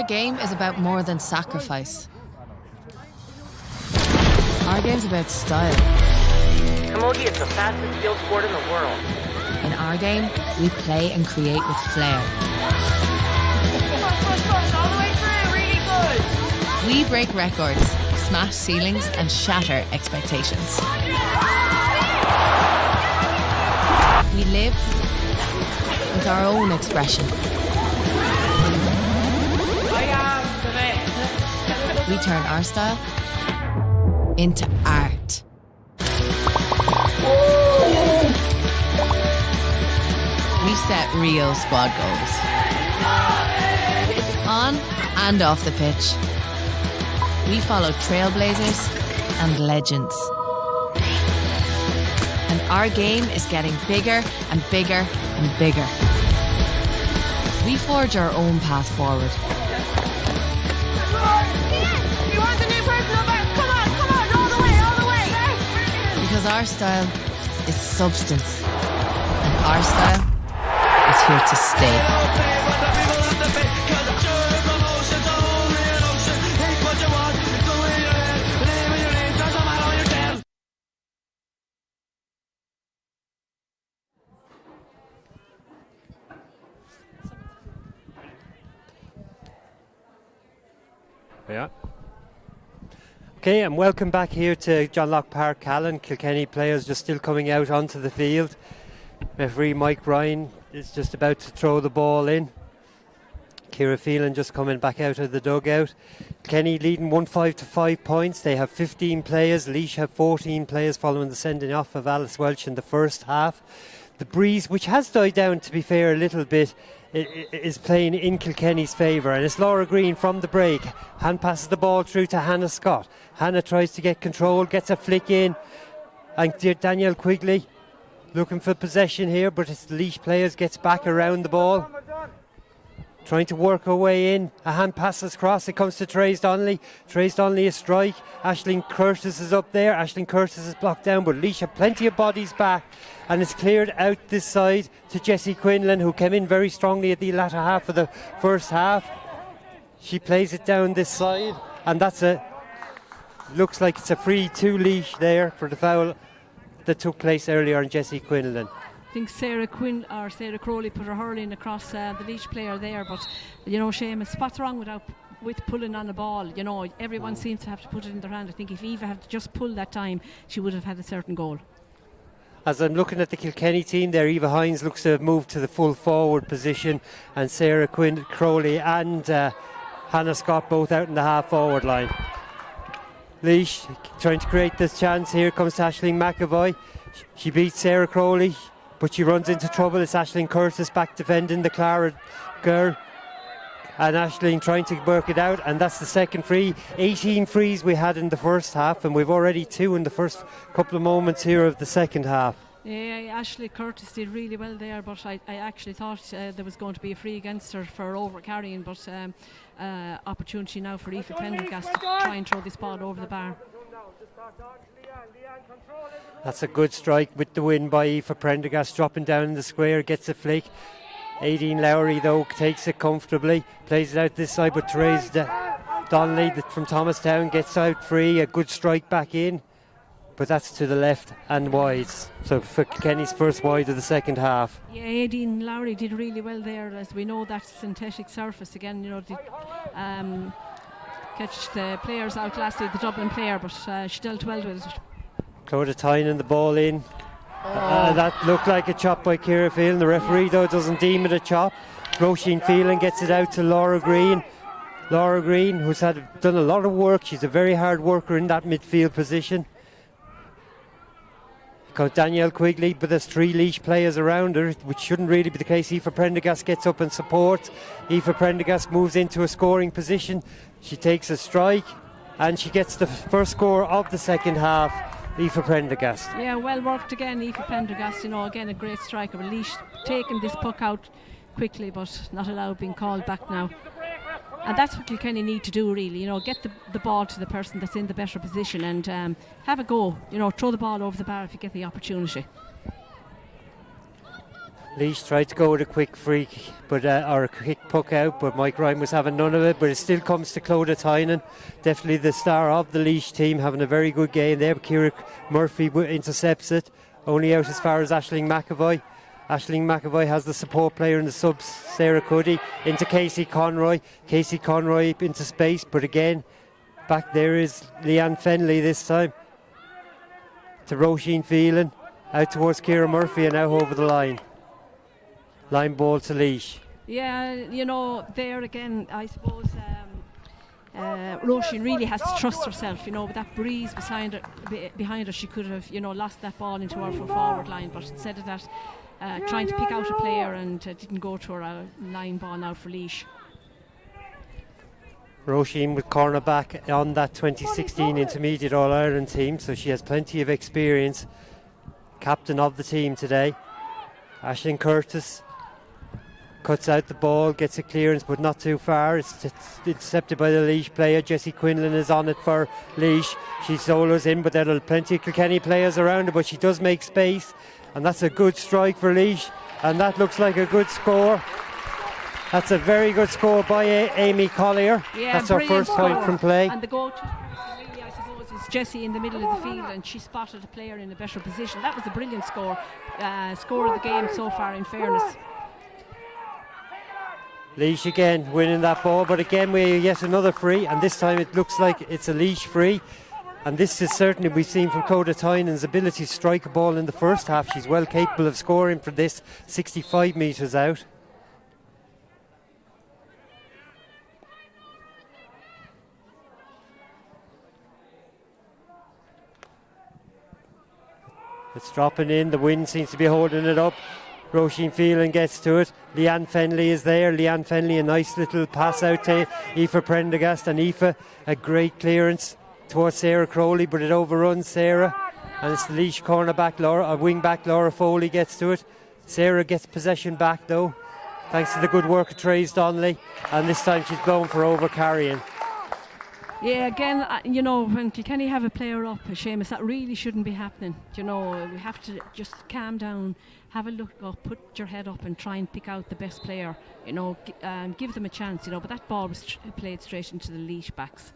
S3: our game is about more than sacrifice. Our game's about style.
S4: Camogie is the fastest field sport in the world.
S3: In our game, we play and create with flair.
S5: All the way through, really good.
S3: We break records, smash ceilings, and shatter expectations. We live with our own expression. We turn our style into art. We set real squad goals. On and off the pitch. We follow trailblazers and legends. And our game is getting bigger and bigger and bigger. We forge our own path forward.
S5: You want the new personal best? Come on, all the way.
S3: Because our style is substance. And our style is here to stay.
S1: Yeah. Okay, and welcome back here to John Locke Park, Callan. Kilkenny players just still coming out onto the field. Referee Mike Ryan is just about to throw the ball in. Ciara Phelan just coming back out of the dugout. Kilkenny leading 1-5 to 5 points. They have 15 players. Laois have 14 players following the sending off of Alice Welch in the first half. The breeze, which has died down to be fair a little bit, is playing in Kilkenny's favour, and it's Laura Green from the break. Hand passes the ball through to Hannah Scott. Hannah tries to get control, gets a flick in, and Danielle Quigley looking for possession here, but it's the Laois players, gets back around the ball, trying to work her way in. A hand passes across, it comes to Therese Donnelly. Therese Donnelly a strike. Aisling Curtis is up there. Aisling Curtis is blocked down, but Laois have plenty of bodies back, and it's cleared out this side to Jessie Quinlan, who came in very strongly at the latter half of the first half. She plays it down this side, and looks like it's a free to Laois there for the foul that took place earlier on Jessie Quinlan.
S2: I think Sarah Crowley put her hurling across the Laois player there, but Seamus, what's wrong with pulling on the ball? Everyone seems to have to put it in their hand. I think if Eva had just pulled that time, she would have had a certain goal.
S1: As I'm looking at the Kilkenny team there, Eva Hines looks to have moved to the full forward position, and Sarah Crowley and Hannah Scott both out in the half forward line. Laois trying to create this chance. Here comes Aisling McAvoy. She beats Sarah Crowley, but she runs into trouble. It's Aisling Curtis back defending the Clara girl, and Aisling trying to work it out, and that's the second free. 18 frees we had in the first half, and we've already 2 in the first couple of moments here of the second half.
S2: Yeah, Ashley Curtis did really well there, but I actually thought there was going to be a free against her for over-carrying, but opportunity now for Aoife Pendergast to try and throw this ball over the bar.
S1: That's a good strike with the win by Aoife Prendergast, dropping down in the square, gets a flick. Aideen Lowry though takes it comfortably, plays it out this side, but Therese Donnelly from Thomastown gets out free, a good strike back in, but that's to the left and wide. So for Kenny's first wide of the second half.
S2: Yeah, Aideen Lowry did really well there. As we know, that synthetic surface again, did catch the players outlasted the Dublin player, but she dealt well with it.
S1: Clodagh Tynan the ball in. That looked like a chop by Ciara Phelan. The referee though doesn't deem it a chop. Roisin Phelan gets it out to Laura Green. Laura Green, who's done a lot of work. She's a very hard worker in that midfield position. Got Danielle Quigley, but there's 3 Laois players around her, which shouldn't really be the case. Aoife Prendergast gets up and supports. Aoife Prendergast moves into a scoring position. She takes a strike, and she gets the first score of the second half. Aoife Prendergast.
S2: Yeah, well worked again, Aoife Prendergast. Again a great striker. Laois taking this puck out quickly, but not allowed being called back now. And that's what Kilkenny need to do, really. Get the ball to the person that's in the better position and have a go. Throw the ball over the bar if you get the opportunity.
S1: Laois tried to go with a quick free, but or a quick puck out, but Mike Ryan was having none of it. But it still comes to Clodagh Tynan, definitely the star of the Laois team, having a very good game there. Ciara Murphy intercepts it, only out as far as Aisling McAvoy. Aisling McAvoy has the support player in the subs, Sarah Cuddy, into Casey Conroy. Casey Conroy into space, but again, back there is Leanne Fenley this time. To Roisin Phelan, out towards Ciara Murphy and out over the line. Line ball to Laois.
S2: Yeah, you know, there again, I suppose Roisin really has to trust herself, you know, with that breeze behind her, she could have, you know, lost that ball into her forward line, but instead of that, trying to pick out a player and didn't go to her line ball now for Laois.
S1: Roisin with cornerback on that 2016 Intermediate All-Ireland team, so she has plenty of experience. Captain of the team today. Aisling Curtis cuts out the ball, gets a clearance but not too far. It's intercepted by the Laois player. Jessie Quinlan is on it for Laois. She solos in, but there are plenty of Kilkenny players around her, but she does make space, and that's a good strike for Laois, and that looks like a good score. That's a very good score by Amy Collier.
S2: Yeah,
S1: that's her first point from play.
S2: And the go-to person really, I suppose, is Jessie in the middle of the field, and she spotted a player in a better position. That was a brilliant score. Score of the game so far, in fairness.
S1: Laois again winning that ball, but again we yet another free, and this time it looks like it's a Laois free. And this is certainly, we've seen from Clodagh Tynan's ability to strike a ball in the first half. She's well capable of scoring for this, 65 metres out. It's dropping in, the wind seems to be holding it up. Roisin Phelan gets to it. Leanne Fenley is there. Leanne Fenley, a nice little pass out to Aoife Prendergast, and Aoife, a great clearance towards Sarah Crowley, but it overruns Sarah, and it's the Laois cornerback, wing back Laura Foley gets to it. Sarah gets possession back though, thanks to the good work of Therese Donnelly, and this time she's blown for over carrying.
S2: Yeah, again, you know, when Kilkenny have a player up, Seamus, that really shouldn't be happening. You know, we have to just calm down, have a look up, put your head up and try and pick out the best player, you know, give them a chance, you know, but that ball was played straight into the Laois backs.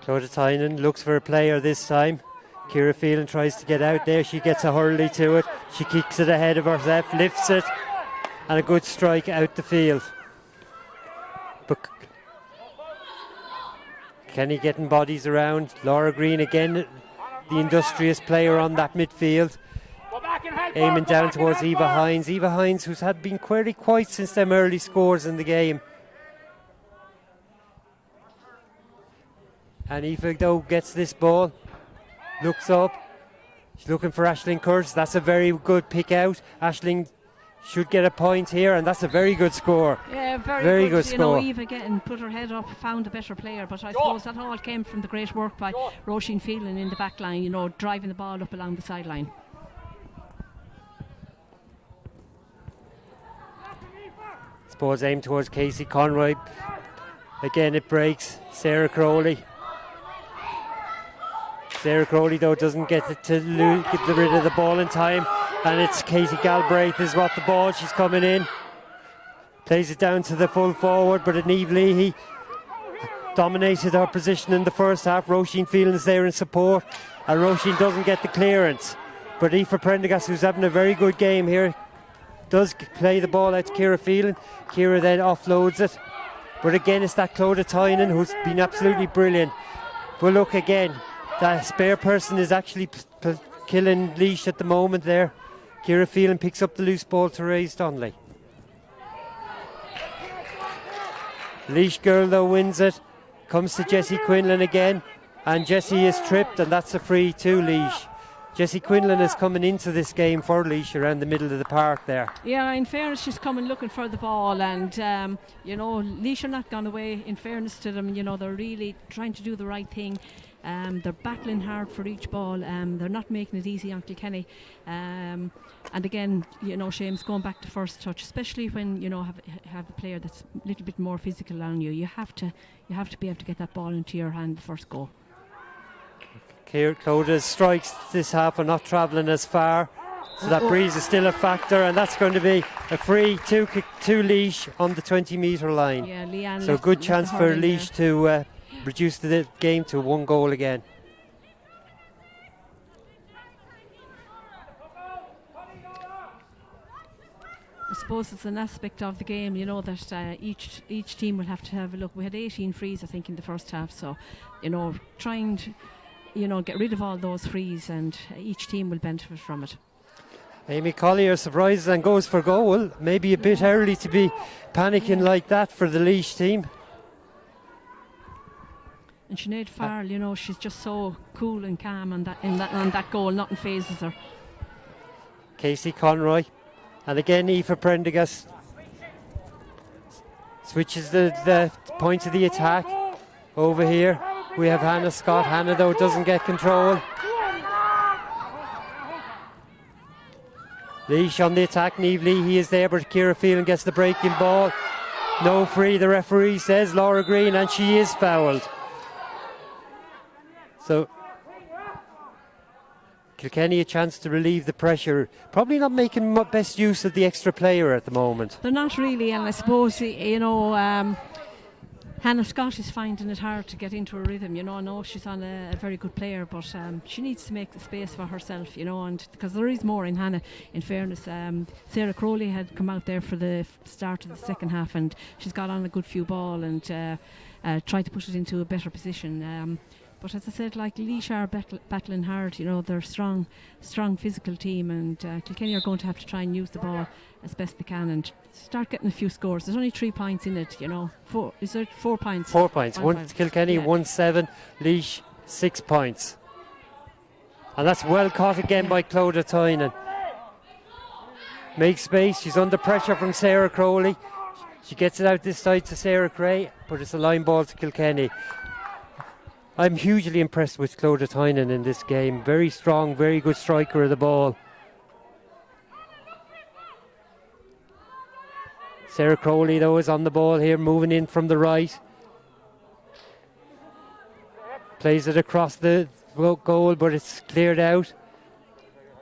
S1: Clodagh Tynan looks for a player this time. Ciara Phelan tries to get out there, she gets a hurley to it, she kicks it ahead of herself, lifts it, and a good strike out the field. But Kenny getting bodies around. Laura Green again, the industrious player on that midfield, aiming down towards Eva Hines. Eva Hines, who's been very quiet since them early scores in the game. And Eva though gets this ball, looks up, she's looking for Aisling Curtis. That's a very good pick out. Aisling should get a point here, and that's a very good score.
S2: Yeah,
S1: very good
S2: you
S1: score.
S2: know, Eve again put her head up, found a better player, but I suppose that all came from the great work by Roisin Phelan in the back line, you know, driving the ball up along the sideline.
S1: Suppose aim towards Casey Conroy. Again it breaks. Sarah Crowley. Sarah Crowley though doesn't get rid of the ball in time, and it's Katie Galbraith is what the ball, she's coming in, plays it down to the full forward, but Niamh Leahy dominated her position in the first half. Roisin Phelan is there in support, and Roisin doesn't get the clearance, but Aoife Prendergast, who's having a very good game here, does play the ball out to Ciara Phelan. Ciara then offloads it, but again it's that Clodagh Tynan who's been absolutely brilliant. But look again, that spare person is actually killing Laois at the moment there. Ciara Phelan picks up the loose ball to Therese Donnelly. Laois girl though wins it, comes to Jessie Quinlan again, and Jessie is tripped, and that's a free to Laois. Jessie Quinlan is coming into this game for Laois around the middle of the park there.
S2: Yeah, in fairness, she's coming looking for the ball, and you know, Laois are not gone away. In fairness to them, you know, they're really trying to do the right thing. They're battling hard for each ball. They're not making it easy on Kilkenny. And again, you know, Seamus, going back to first touch, especially when you know have a player that's a little bit more physical on you, you have to be able to get that ball into your hand the first go.
S1: Clodagh's strikes this half are not travelling as far. So that breeze is still a factor, and that's going to be a free two Laois on the 20-metre line.
S2: Yeah, Leanne
S1: so good chance for Laois to reduce the game to 1 goal again.
S2: I suppose it's an aspect of the game, you know, that each team will have to have a look. We had 18 frees, I think, in the first half, so, you know, trying to, you know, get rid of all those frees, and each team will benefit from it.
S1: Amy Collier surprises and goes for goal. Maybe a bit early to be panicking like that for the Laois team.
S2: And Sinead Farrell, you know, she's just so cool and calm on that goal. Nothing phases her.
S1: Casey Conroy. And again, Aoife Prendergast switches the point of the attack. Over here, we have Hannah Scott. Hannah, though, doesn't get control. Laois on the attack. Niamh Leahy is there, but Ciara Phelan gets the breaking ball. No free, the referee says, Laura Green, and she is fouled. So Kilkenny a chance to relieve the pressure. Probably not making best use of the extra player at the moment.
S2: They're not really, and I suppose, you know, Hannah Scott is finding it hard to get into her rhythm. You know, I know she's on a very good player, but she needs to make the space for herself, you know, and because there is more in Hannah, in fairness. Sarah Crowley had come out there for the start of the second half, and she's got on a good few ball and tried to push it into a better position. But as I said, like Laois are battling hard, you know, they're a strong physical team, and Kilkenny are going to have to try and use the ball as best they can and start getting a few scores. There's only 3 points in it, you know. Is there 4 points?
S1: 4 points. One Kilkenny,
S2: yeah.
S1: 1-7. Laois, 6 points. And that's well caught again by Clodagh Tynan. Makes space. She's under pressure from Sarah Crowley. She gets it out this side to Sarah Cray, but it's a line ball to Kilkenny. I'm hugely impressed with Clodagh Tynan in this game. Very strong, very good striker of the ball. Sarah Crowley, though, is on the ball here, moving in from the right. Plays it across the goal, but it's cleared out.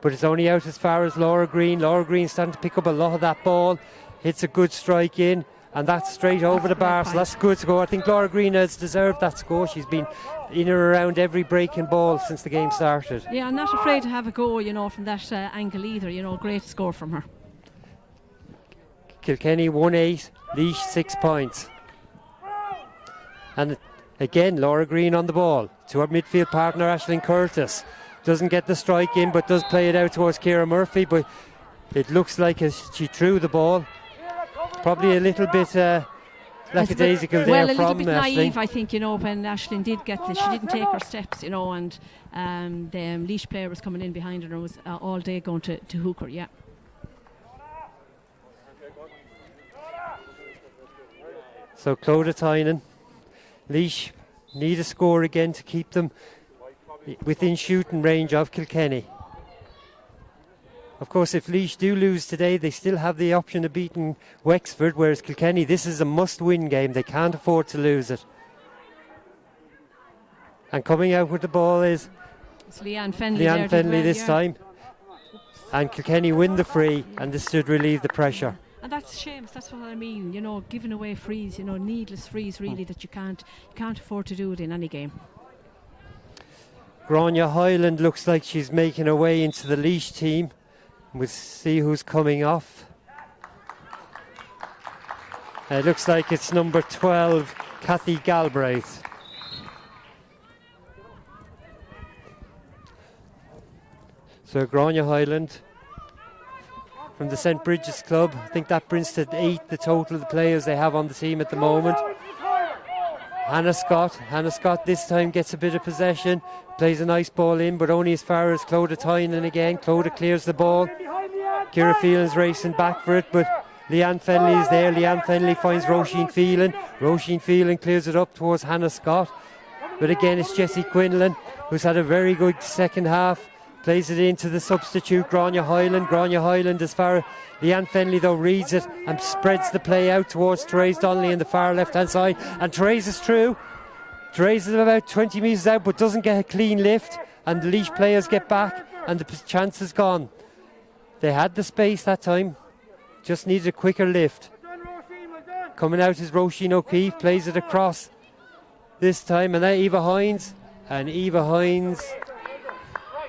S1: But it's only out as far as Laura Green. Laura Green starting to pick up a lot of that ball. Hits a good strike in. And that's straight over the bar, so that's a good score. I think Laura Green has deserved that score. She's been in or around every breaking ball since the game started.
S2: Yeah, I'm not afraid to have a go, you know, from that angle either. You know, great score from her.
S1: Kilkenny 1-8, Laois 6 points. And again, Laura Green on the ball to her midfield partner, Aisling Curtis. Doesn't get the strike in, but does play it out towards Ciara Murphy. But it looks like she threw the ball. Probably a little bit lackadaisical there from Aisling.
S2: Well, a little bit naive, I think, you know, when Aisling did get this. She didn't take her steps, you know, and the Laois player was coming in behind her and was all day going to hook her, yeah.
S1: So Clodagh Tynan, Laois need a score again to keep them within shooting range of Kilkenny. Of course, if Laois do lose today, they still have the option of beating Wexford, whereas Kilkenny, this is a must-win game. They can't afford to lose it. And coming out with the ball is
S2: it's Leanne Fenley.
S1: Leanne Fenley this time. And Kilkenny win the free, and this should relieve the pressure.
S2: And that's Seamus, that's what I mean, you know, giving away frees, you know, needless frees really that you can't afford to do it in any game. Grania Highland looks like she's making her way into the Laois team. We'll see who's coming off. It looks like it's number 12, Kathy Galbraith. So Grania Highland from the St. Bridget's Club. I think that brings to 8 the total of the players they have on the team at the moment. Hannah Scott this time gets a bit of possession, plays a nice ball in, but only as far as Clodagh Tynan again. Clodagh clears the ball. Ciara Phelan's racing back for it, but Leanne Fenley is there. Leanne Fenley finds Roisin Phelan. Roisin Phelan clears it up towards Hannah Scott. But again, it's Jessie Quinlan, who's had a very good second half. Plays it into the substitute, Grania Highland. Grania Highland as far. Leanne Fenley, though, reads it and spreads the play out towards Therese Donnelly in the far left-hand side. And Therese is through. Therese is about 20 metres out, but doesn't get a clean lift. And the Laois players get back, and the chance is gone.
S1: They had the space that time, just needed a quicker lift. Coming out is Roisin O'Keefe, plays it across this time, and now Eva Hines. And Eva Hines.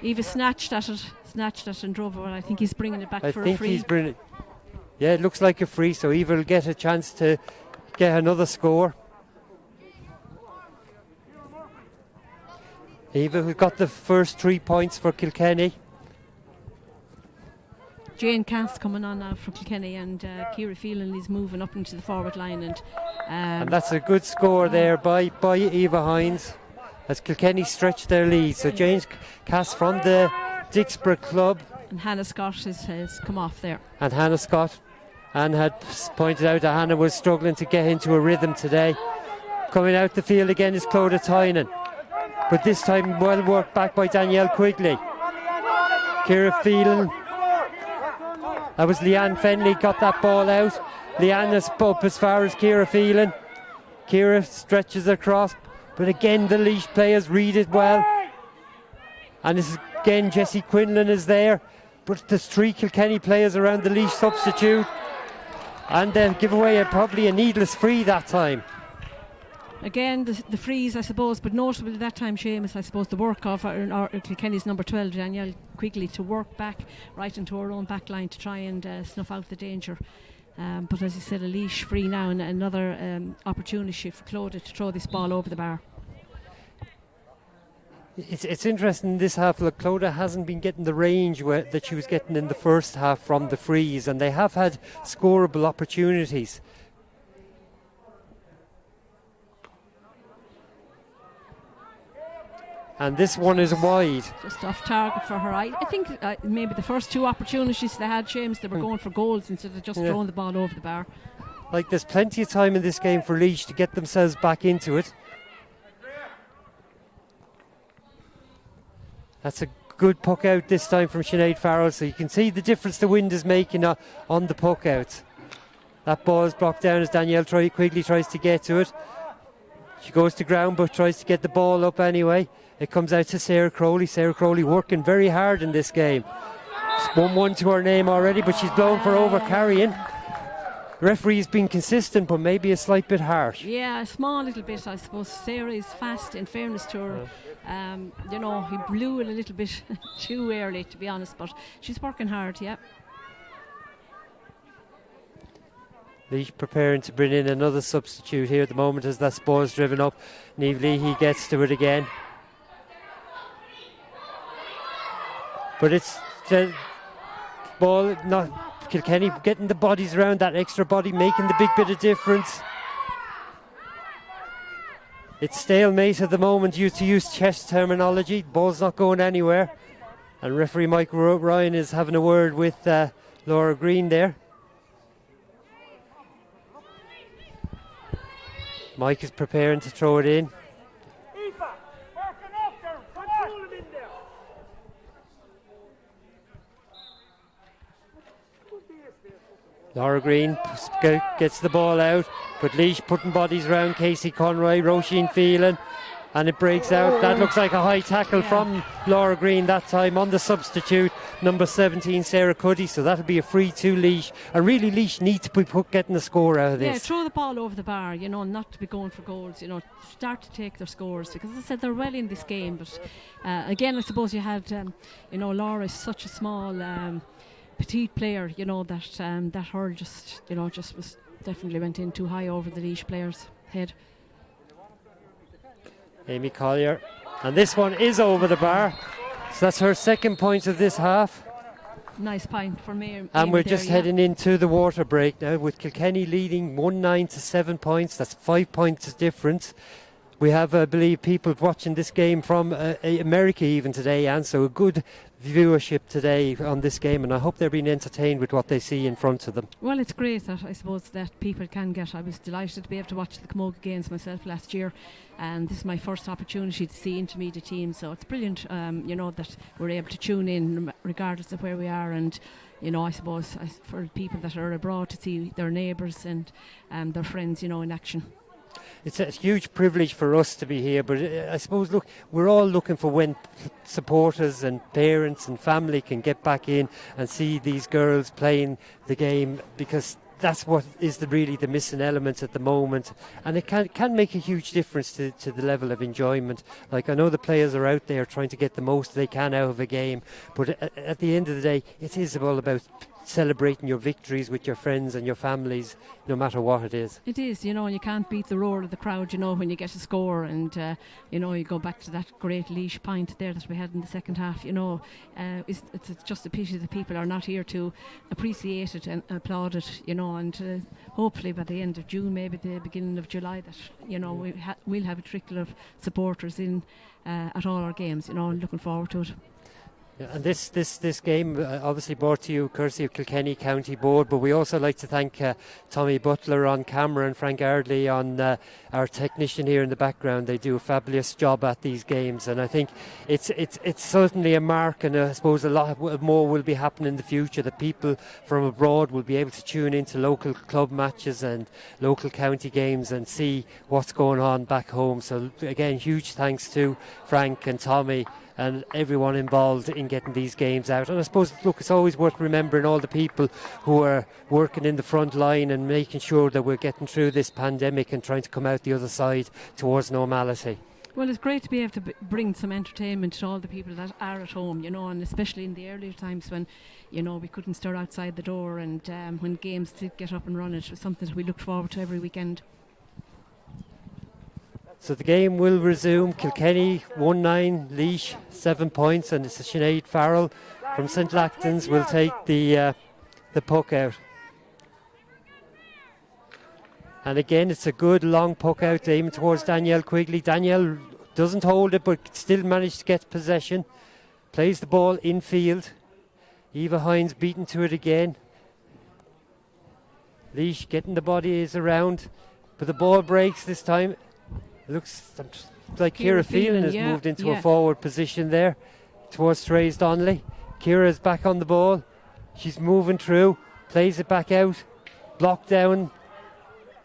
S2: Eva snatched at it and drove it. I think he's bringing it back for a free.
S1: I think he's bringing it. Yeah, it looks like a free, so Eva will get a chance to get another score. Eva who got the first 3 points for Kilkenny.
S2: Jane Cass coming on now for Kilkenny, and Ciara Phelan is moving up into the forward line, and
S1: that's a good score there by Eva Hines as Kilkenny stretch their lead. So Jane Cass from the Dixborough club,
S2: and Hannah Scott has come off there.
S1: And Hannah Scott, Anne had pointed out that Hannah was struggling to get into a rhythm today. Coming out the field again is Clodagh Tynan, but this time well worked back by Danielle Quigley. Ciara Phelan. That was Leanne Fenley got that ball out. Leanne is up as far as Ciara Phelan. Ciara stretches across, but again the Laois players read it well. And this is again Jessie Quinlan is there, but there's 3 Kilkenny players around the Laois substitute, and they'll give away probably a needless free that time.
S2: Again, the frees, I suppose, but notably that time, Seamus, I suppose, the work of Kilkenny's number 12, Danielle Quigley, to work back right into her own back line to try and snuff out the danger. But as you said, a Laois free now, and another opportunity for Clodagh to throw this ball over the bar.
S1: It's interesting in this half. Look, Clodagh hasn't been getting the range that she was getting in the first half from the frees, and they have had scoreable opportunities. And this one is wide.
S2: Just off target for her. I think maybe the first 2 opportunities they had, James, they were going for goals instead of just throwing the ball over the bar.
S1: Like, there's plenty of time in this game for Laois to get themselves back into it. That's a good puck out this time from Sinead Farrell, so you can see the difference the wind is making on the puck out. That ball is blocked down as Danielle Quigley tries to get to it. She goes to ground but tries to get the ball up anyway. It comes out to Sarah Crowley. Sarah Crowley working very hard in this game. It's 1-1 to her name already, but she's blown for over carrying. The referee's been consistent, but maybe a slight bit harsh.
S2: Yeah, a small little bit, I suppose. Sarah is fast, in fairness to her. He blew it a little bit too early, to be honest, but she's working hard, yeah.
S1: Laois preparing to bring in another substitute here at the moment as that ball is driven up. Niamh Leahy gets to it again. But it's the ball, not Kilkenny getting the bodies around, that extra body making the big bit of difference. It's stalemate at the moment, to use chess terminology. Ball's not going anywhere. And referee Mike Ryan is having a word with Laura Green there. Mike is preparing to throw it in. Laura Green gets the ball out, but Laois putting bodies around Casey Conroy, Roisin Phelan, and it breaks out. That looks like a high tackle from Laura Green that time on the substitute, number 17, Sarah Cuddy, so that'll be a free to Laois. And really, Laois need to be getting a score out of this.
S2: Yeah, throw the ball over the bar, not to be going for goals, start to take their scores, because as I said, they're well in this game, but again, I suppose you had, Laura is such a small, petite player, that hurl just was definitely went in too high over the Laois player's head.
S1: Amy Collier, and this one is over the bar, so that's her second point of this half.
S2: Nice point for me.
S1: And we're just heading into the water break now, with Kilkenny leading 1-9 to 7 points. That's 5 points difference. We have, I believe, people watching this game from America even today, and so a good viewership today on this game, and I hope they're being entertained with what they see in front of them.
S2: Well, it's great that I suppose that people can get. I was delighted to be able to watch the Camogie games myself last year, and this is my first opportunity to see intermediate teams, so it's brilliant that we're able to tune in regardless of where we are, and I suppose for people that are abroad to see their neighbours and their friends in action.
S1: It's a huge privilege for us to be here, but I suppose, look, we're all looking for when supporters and parents and family can get back in and see these girls playing the game, because that's what is really the missing element at the moment, and it can make a huge difference to the level of enjoyment. Like, I know the players are out there trying to get the most they can out of a game, but at the end of the day, it is all about celebrating your victories with your friends and your families, no matter what it is.
S2: It is, and you can't beat the roar of the crowd, when you get a score, and you go back to that great Laois pint there that we had in the second half. It's just a pity that people are not here to appreciate it and applaud it, and hopefully by the end of June, maybe the beginning of July, that we'll have a trickle of supporters in at all our games, and looking forward to it.
S1: Yeah, and this game obviously brought to you courtesy of Kilkenny County Board, but we also like to thank Tommy Butler on camera and Frank Ardley on our technician here in the background. They do a fabulous job at these games, and I think it's certainly a mark, and I suppose a lot more will be happening in the future, that people from abroad will be able to tune into local club matches and local county games and see what's going on back home. So again, huge thanks to Frank and Tommy and everyone involved in getting these games out. And I suppose, look, it's always worth remembering all the people who are working in the front line and making sure that we're getting through this pandemic and trying to come out the other side towards normality.
S2: Well, it's great to be able to bring some entertainment to all the people that are at home, and especially in the earlier times when, we couldn't stir outside the door, and when games did get up and running. It was something that we looked forward to every weekend.
S1: So the game will resume. Kilkenny 1-9, Laois 7 points, and it's Sinead Farrell from St Lactans will take the puck out. And again, it's a good long puck out aiming towards Danielle Quigley. Danielle doesn't hold it, but still managed to get possession. Plays the ball infield. Eva Hines beaten to it again. Laois getting the bodies around, but the ball breaks this time. It looks like Ciara Phelan has moved into a forward position there towards Therese Donnelly. Ciara's back on the ball. She's moving through, plays it back out, blocked down.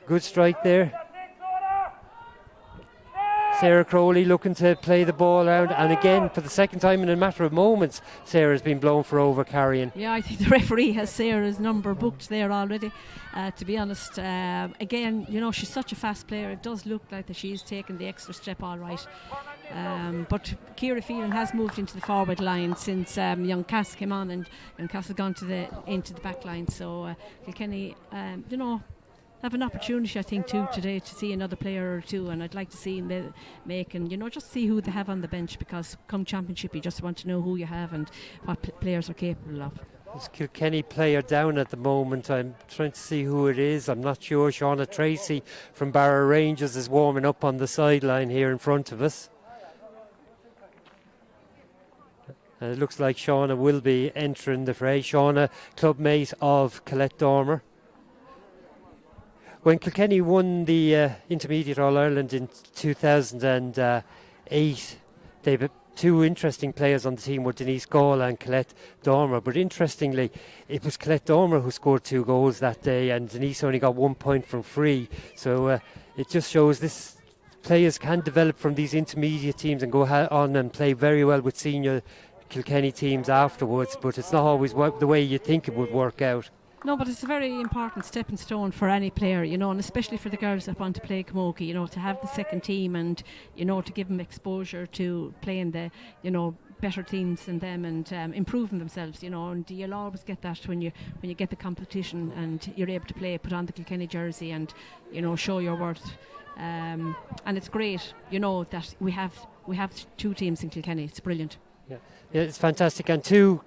S1: Good strike there. Sarah Crowley looking to play the ball around, and again, for the second time in a matter of moments, Sarah's been blown for overcarrying.
S2: Yeah, I think the referee has Sarah's number booked there already, to be honest. Again, she's such a fast player. It does look like that she's taken the extra step all right. But Ciara Phelan has moved into the forward line since young Cass came on, and Cass has gone into the back line. So Kilkenny, have an opportunity, I think, too, today to see another player or two, and I'd like to see them make, and just see who they have on the bench, because come championship you just want to know who you have and what players are capable of.
S1: There's Kilkenny player down at the moment. I'm trying to see who it is. I'm not sure. Shauna Tracy from Barra Rangers is warming up on the sideline here in front of us. And it looks like Shauna will be entering the fray. Shauna, clubmate of Colette Dormer. When Kilkenny won the Intermediate All-Ireland in 2008, they had two interesting players on the team were Denise Gall and Colette Dormer. But interestingly, it was Colette Dormer who scored 2 goals that day, and Denise only got 1 point from free. So it just shows this players can develop from these intermediate teams and go on and play very well with senior Kilkenny teams afterwards. But it's not always the way you think it would work out.
S2: No, but it's a very important stepping stone for any player, and especially for the girls that want to play camogie, to have the second team and, to give them exposure to playing the, better teams than them and improving themselves, and you'll always get that when you get the competition and you're able to put on the Kilkenny jersey and, show your worth. And it's great, that we have 2 teams in Kilkenny. It's brilliant.
S1: Yeah, it's fantastic, and 2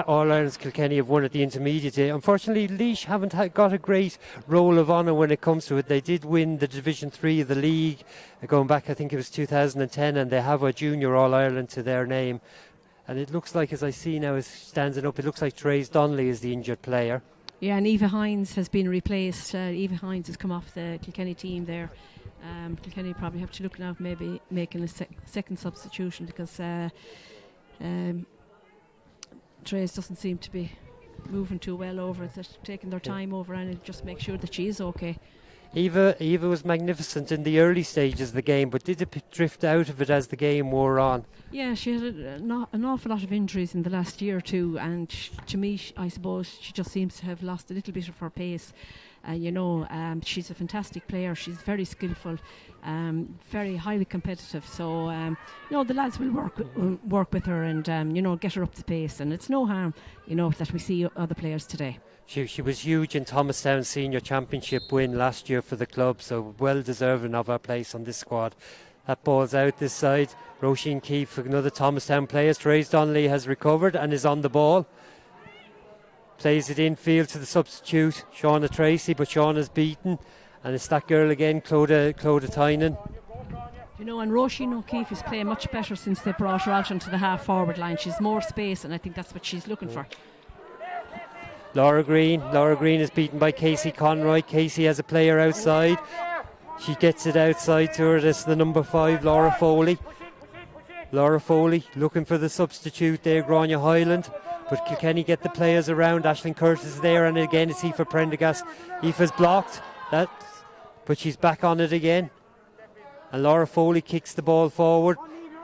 S1: All-Irelands Kilkenny have won at the intermediate. Unfortunately, Laois haven't got a great roll of honour when it comes to it. They did win the Division 3 of the league going back, I think it was 2010, and they have a junior All-Ireland to their name. And it looks like, as I see now, as standing up, it looks like Therese Donnelly is the injured player.
S2: Yeah, and Eva Hines has been replaced. Eva Hines has come off the Kilkenny team there. Kilkenny probably have to look now, maybe making a second substitution, because Therese doesn't seem to be moving too well over it. They're taking their time over and just make sure that she is okay.
S1: Eva was magnificent in the early stages of the game, but did drift out of it as the game wore on.
S2: Yeah, she had an awful lot of injuries in the last year or two, and to me, I suppose she just seems to have lost a little bit of her pace. She's a fantastic player. She's very skillful, very highly competitive. So, the lads will work with her and get her up to pace. And it's no harm, that we see other players today.
S1: She was huge in Thomastown Senior Championship win last year for the club, so well deserving of her place on this squad. That ball's out this side. Roisin Keefe, another Thomastown player. Therese Donnelly has recovered and is on the ball. Plays it infield to the substitute, Shauna Tracy, but Shauna's beaten. And it's that girl again, Clodagh Tynan.
S2: And Roisin O'Keefe is playing much better since they brought her out onto the half-forward line. She's more space, and I think that's what she's looking for.
S1: Laura Green is beaten by Casey Conroy. Casey has a player outside. She gets it outside to her. That's the number 5, Laura Foley. Laura Foley looking for the substitute there, Grania Highland. But Kilkenny get the players around. Aisling Curtis is there, and again it's Aoife Prendergast. Aoife's blocked, but she's back on it again. And Laura Foley kicks the ball forward.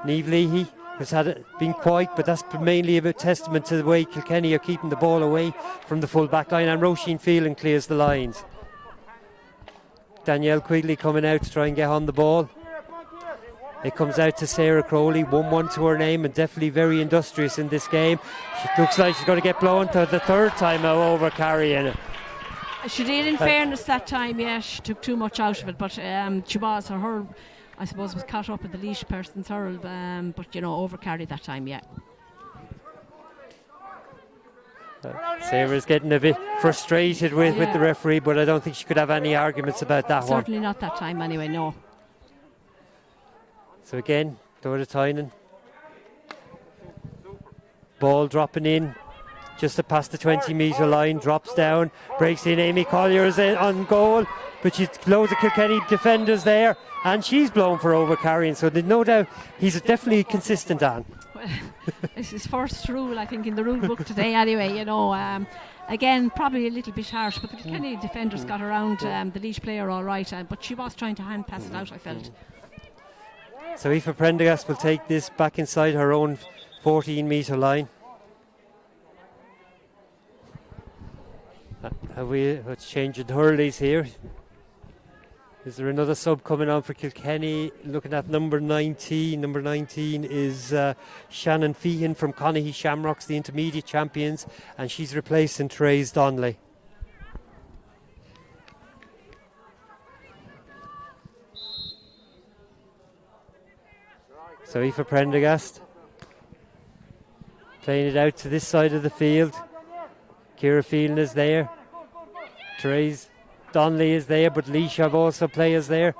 S1: Niamh Leahy has been quiet, but that's mainly a testament to the way Kilkenny are keeping the ball away from the full back line. And Roisin Phelan clears the lines. Danielle Quigley coming out to try and get on the ball. It comes out to Sarah Crowley, 1-1 to her name, and definitely very industrious in this game. She looks like she's going to get blown to the third time now over carrying.
S2: She did, in fairness, that time. Yeah, she took too much out of it, but she was I suppose, was caught up with the Laois person's hurl, but overcarried that time. Yeah.
S1: Sarah's getting a bit frustrated with the referee, but I don't think she could have any arguments about that one.
S2: Certainly not that time anyway, no.
S1: So again, Clodagh Tynan. Ball dropping in just past the 20-metre line, drops down, breaks in. Amy Collier is in on goal, but she's loads of Kilkenny defenders there, and she's blown for overcarrying. So there's no doubt he's definitely consistent on.
S2: Well, it's his first rule, I think, in the rule book today anyway, Again, probably a little bit harsh, but the Kilkenny defenders got around the Laois player all right, but she was trying to hand pass it out, I felt.
S1: So Aoife Prendergast will take this back inside her own 14-metre line. Let's change the hurleys here. Is there another sub coming on for Kilkenny? Looking at number 19. Number 19 is Shannon Feehan from Connahee Shamrocks, the intermediate champions, and she's replacing Therese Donnelly. So Aoife Prendergast playing it out to this side of the field. Ciara Phelan is there. Therese Donnelly is there, but Laois have also players there.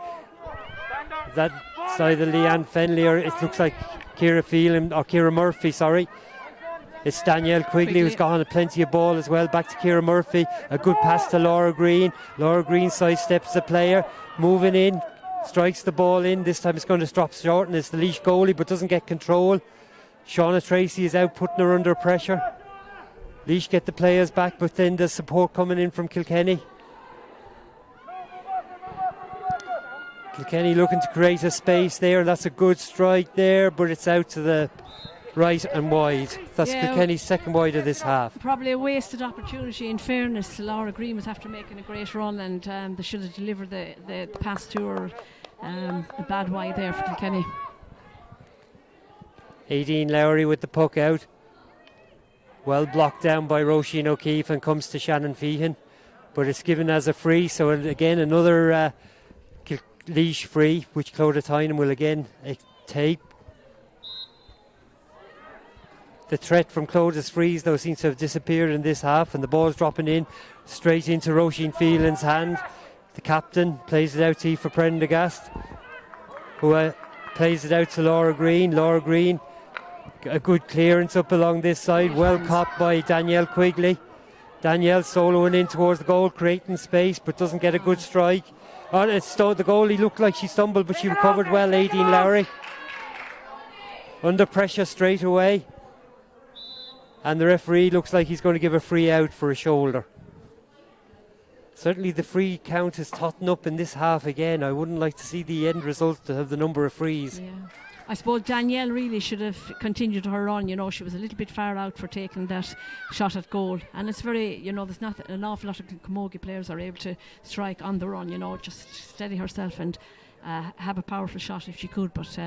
S1: That side of Leanne Fenley, or it looks like Ciara Phelan, or Ciara Murphy, sorry. It's Danielle Quigley who's got plenty of ball as well. Back to Ciara Murphy. A good pass to Laura Green. Laura Green sidesteps the player, moving in, strikes the ball in. This time it's going to drop short, and it's the Laois goalie, but doesn't get control. Shauna Tracy is out, putting her under pressure. Laois get the players back, but then there's support coming in from Kilkenny. Kilkenny looking to create a space there. That's a good strike there, but it's out to the right and wide. That's Kilkenny's second wide of this half.
S2: Probably a wasted opportunity, in fairness. Laura Green was after making a great run, and they should have delivered the pass to her. A bad wide there for Kilkenny.
S1: Aideen Lowry with the puck out. Well blocked down by Roisin O'Keefe, and comes to Shannon Feehan. But it's given as a free, so again another Laois free, which Clodagh Tynan will again take. The threat from Clodagh's frees, though, seems to have disappeared in this half, and the ball's dropping in straight into Roisin Phelan's hand. The captain plays it out to Aoife Prendergast, who plays it out to Laura Green. Laura Green, a good clearance up along this side, well caught by Danielle Quigley. Danielle soloing in towards the goal, creating space, but doesn't get a good strike. The goalie looked like she stumbled, but she recovered well. Aideen Lowry under pressure straight away, and the referee looks like he's going to give a free out for a shoulder. Certainly the free count is totting up in this half again. I wouldn't like to see the end result to have the number of frees.
S2: Yeah. I suppose Danielle really should have continued her run. You know, she was a little bit far out for taking that shot at goal. And it's very, you know, there's not an awful lot of camogie players are able to strike on the run, you know, just steady herself and have a powerful shot if she could. But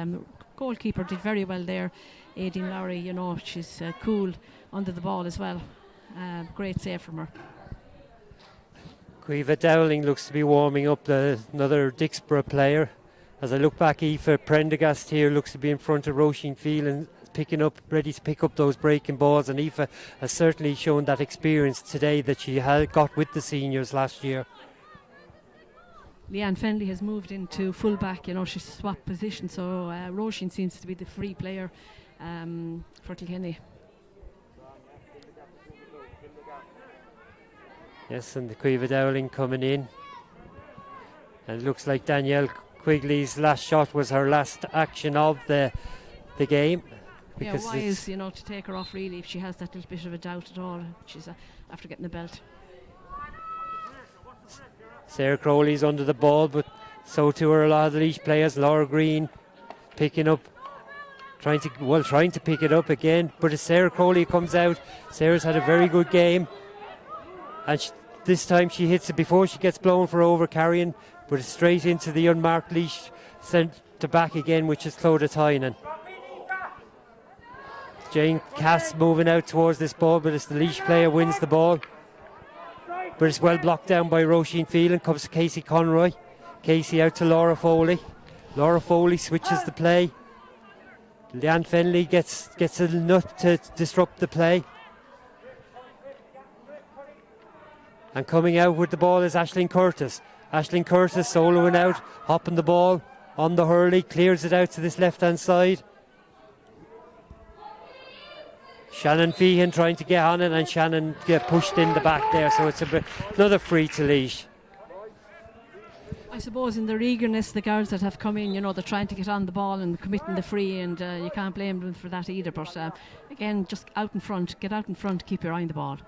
S2: goalkeeper did very well there. Aideen Lowry, you know, she's cool under the ball as well. Great save from her.
S1: Caoimhe Dowling looks to be warming up, another Dixborough player. As I look back, Aoife Prendergast here looks to be in front of Roisin Phelan, ready to pick up those breaking balls, and Aoife has certainly shown that experience today that she had got with the seniors last year.
S2: Leanne Fenley has moved into full-back, you know, she's swapped position, so Roisin seems to be the free player for Kilkenny.
S1: Yes, and the Caoimhe Dowling coming in. And it looks like Danielle Quigley's last shot was her last action of the game.
S2: Yeah, wise, you know, to take her off really if she has that little bit of a doubt at all. She's after getting the belt.
S1: Sarah Crowley's under the ball, but so too are a lot of the Laois players. Laura Green picking up, trying to pick it up again. But as Sarah Crowley comes out, Sarah's had a very good game, and this time she hits it before she gets blown for over carrying, but it's straight into the unmarked Laois, sent to back again, which is Clodagh Tynan. Jane Cass moving out towards this ball, but it's the Laois player wins the ball. But it's well blocked down by Roisin Phelan. Comes to Casey Conroy. Casey out to Laura Foley. Laura Foley switches the play. Leanne Fenley gets a nut to disrupt the play. And coming out with the ball is Aisling Curtis. Aisling Curtis soloing out, hopping the ball on the hurley, clears it out to this left-hand side. Shannon Feehan trying to get on it, and Shannon get pushed in the back there, so it's another free to Laois.
S2: I suppose in their eagerness, the girls that have come in, you know, they're trying to get on the ball and committing the free, and you can't blame them for that either. But again, just out in front, get out in front, keep your eye on the ball.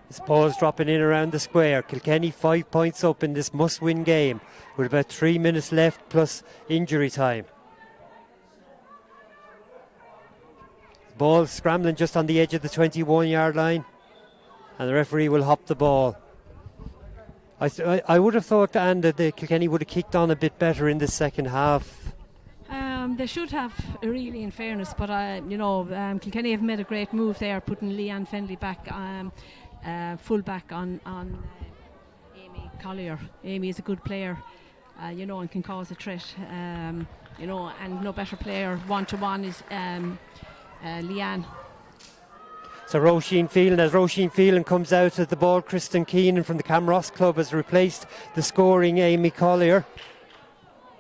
S1: This ball's dropping in around the square. Kilkenny 5 points up in this must-win game with about 3 minutes left plus injury time. Ball scrambling just on the edge of the 21-yard line, and the referee will hop the ball. I would have thought, Anne, that the Kilkenny would have kicked on a bit better in the second half.
S2: They should have, really, in fairness, but Kilkenny have made a great move there, putting Leanne Fenley back full back on Amy Collier. Amy is a good player, and can cause a threat. And no better player one-to-one is Leanne.
S1: So Roisin Phelan comes out at the ball. Kristen Keenan from the Camross Club has replaced the scoring Amy Collier.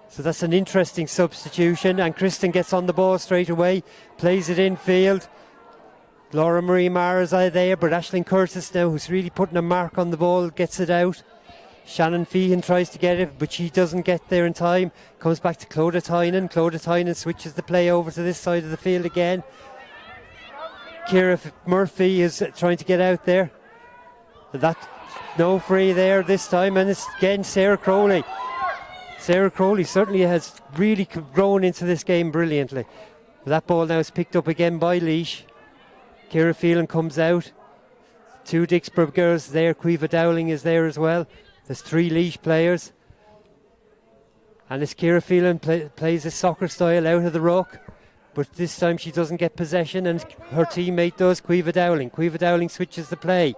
S1: So that's an interesting substitution, and Kristen gets on the ball straight away, plays it in field. Laura Marie Marr is there, but Aisling Curtis now, who's really putting a mark on the ball, gets it out. Shannon Feehan tries to get it, but she doesn't get there in time. Comes back to Clodagh Tynan. Clodagh Tynan switches the play over to this side of the field again. Ciara Murphy is trying to get out there. No free there this time, and it's again Sarah Crowley. Sarah Crowley certainly has really grown into this game brilliantly. That ball now is picked up again by Laois. Ciara Phelan comes out. 2 Dixborough girls there. Caoimhe Dowling is there as well. There's 3 Laois players. And as Ciara Phelan plays a soccer style out of the ruck, but this time she doesn't get possession, and her teammate does, Caoimhe Dowling. Caoimhe Dowling switches the play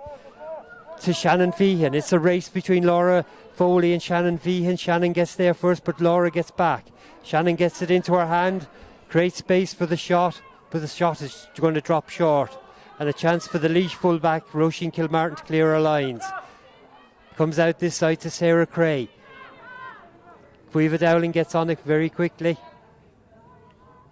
S1: to Shannon Feehan. It's a race between Laura Foley and Shannon Feehan. Shannon gets there first, but Laura gets back. Shannon gets it into her hand, creates space for the shot, but the shot is going to drop short. And a chance for the Laois fullback, Roisin Kilmartin, to clear her lines. Comes out this side to Sarah Cray. Caoimhe Dowling gets on it very quickly.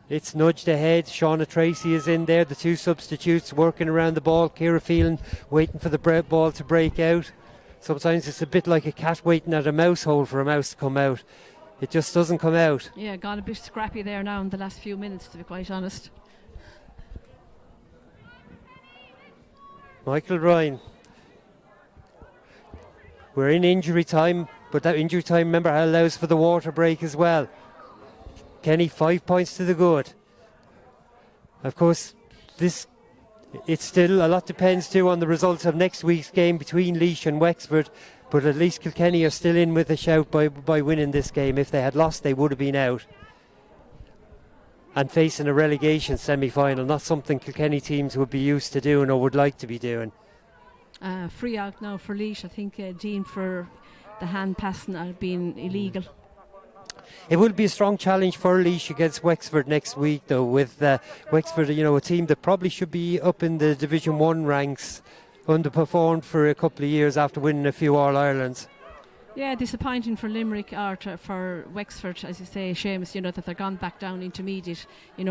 S1: It's nudged ahead. Shauna Tracy is in there. The 2 substitutes working around the ball. Ciara Phelan waiting for the ball to break out. Sometimes it's a bit like a cat waiting at a mouse hole for a mouse to come out. It just doesn't come out.
S2: Yeah, got a bit scrappy there now in the last few minutes, to be quite honest.
S1: Michael Ryan. we're in injury time, but that injury time, remember, allows for the water break as well. Kenny, 5 points to the good. Of course, it's still a lot depends too on the results of next week's game between Laois and Wexford, but at least Kilkenny are still in with a shout by winning this game. If they had lost, they would have been out and facing a relegation semi-final, not something Kilkenny teams would be used to doing or would like to be doing.
S2: Free out now for Laois. I think Dean for the hand passing being illegal.
S1: It will be a strong challenge for Laois against Wexford next week, though, with Wexford, a team that probably should be up in the Division 1 ranks, underperformed for a couple of years after winning a few All-Irelands.
S2: Yeah, disappointing for Limerick or for Wexford, as you say, Seamus, that they're gone back down intermediate,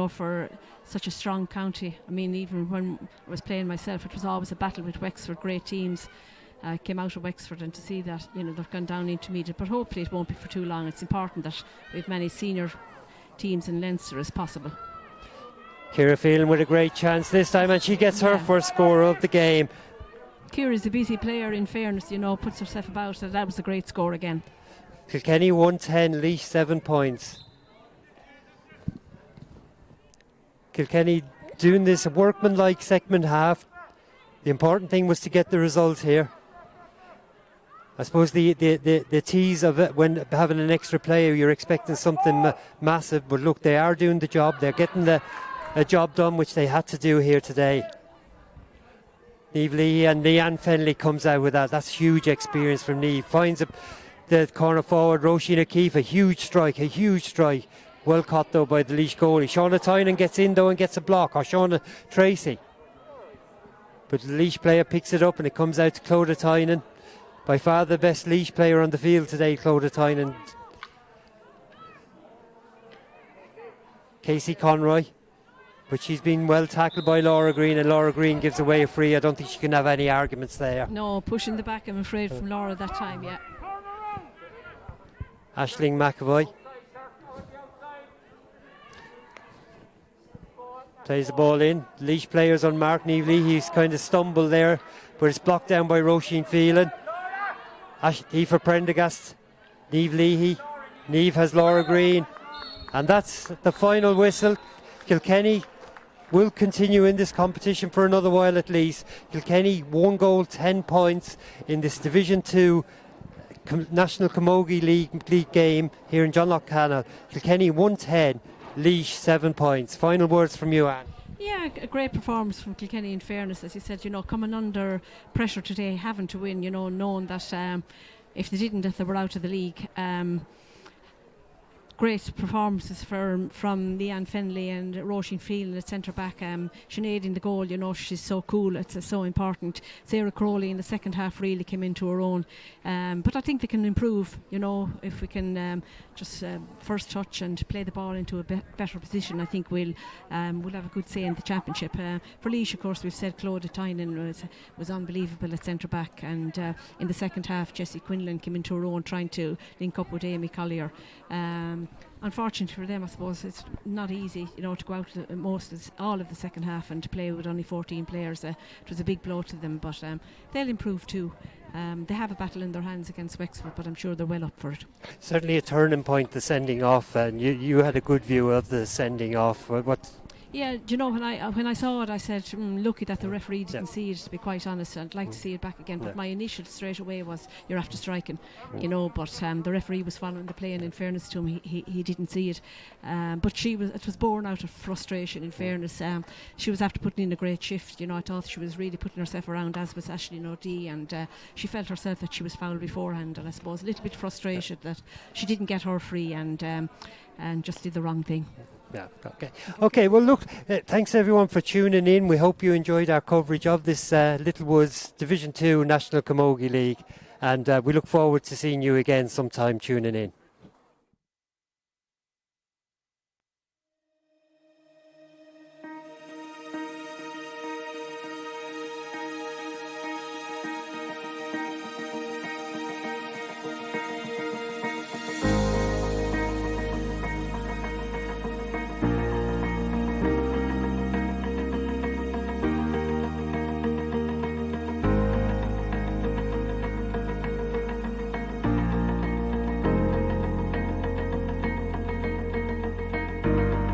S2: for such a strong county. I mean, even when I was playing myself, it was always a battle with Wexford, great teams. Came out of Wexford, and to see that they've gone down intermediate, but hopefully it won't be for too long. It's important that we have many senior teams in Leinster as possible.
S1: Ciara Phelan with a great chance this time, and she gets her first score of the game.
S2: Ciara's a busy player, in fairness, puts herself about. That was a great score again.
S1: Kilkenny 110, Laois 7 points. Kilkenny doing this workmanlike second half. The important thing was to get the result here. I suppose the tease of it, when having an extra player, you're expecting something massive, but look, they are doing the job. They're getting a job done, which they had to do here today. Niamh Leahy and Leanne Fenley comes out with that. That's huge experience from Niamh. Finds the corner forward, Roisin O'Keefe, a huge strike. Well caught though by the Laois goalie. Shauna Tynan gets in though and gets a block, or Shauna Tracy. But the Laois player picks it up and it comes out to Clodagh Tynan. By far the best Laois player on the field today, Clodagh Tynan. Casey Conroy. But she's been well tackled by Laura Green, and Laura Green gives away a free. I don't think she can have any arguments there.
S2: No, pushing the back, I'm afraid, from Laura that time, yeah.
S1: Aisling McAvoy plays the ball in. Laois players on Mark Niamh Leahy. He's kind of stumbled there, but it's blocked down by Roisin Phelan. Aoife Prendergast, Niamh Leahy. Niamh has Laura Green, and that's the final whistle. Kilkenny will continue in this competition for another while at least. Kilkenny 1 goal, 10 points in this Division 2 National Camogie League game here in John Locke Canal. Kilkenny 110, Laois 7 points. Final words from you, Anne.
S2: Yeah, a great performance from Kilkenny, in fairness, as you said, coming under pressure today, having to win, knowing that if they didn't, that they were out of the league. Great performances from Leanne Fenley and Roisin Phelan at centre back. Sinead in the goal, she's so cool, it's so important. Sarah Crowley in the second half really came into her own. But I think they can improve, if we can just first touch and play the ball into a better position. I think we'll have a good say in the championship. For Laois, of course, we've said Clodagh Tynan was unbelievable at centre back, and in the second half Jessie Quinlan came into her own, trying to link up with Amy Collier. Unfortunately for them, I suppose it's not easy, to go out all of the second half and to play with only 14 players. It was a big blow to them, but they'll improve too. They have a battle in their hands against Wexford, but I'm sure they're well up for it.
S1: Certainly a turning point, the sending off, and you had a good view of the sending off.
S2: Yeah, when I saw it, I said, lucky that the referee didn't see it, to be quite honest. I'd like to see it back again, but my initial straight away was, you're after striking, but the referee was following the play, and in fairness to him, he didn't see it. But it was born out of frustration, in fairness. She was after putting in a great shift. I thought she was really putting herself around, as was Aisling O'Dea, and she felt herself that she was fouled beforehand, and I suppose a little bit frustrated that she didn't get her free and just did the wrong thing.
S1: Yeah, okay. Well, look, thanks everyone for tuning in. We hope you enjoyed our coverage of this Littlewoods Division 2 National Camogie League, and we look forward to seeing you again sometime tuning in.
S5: Bye.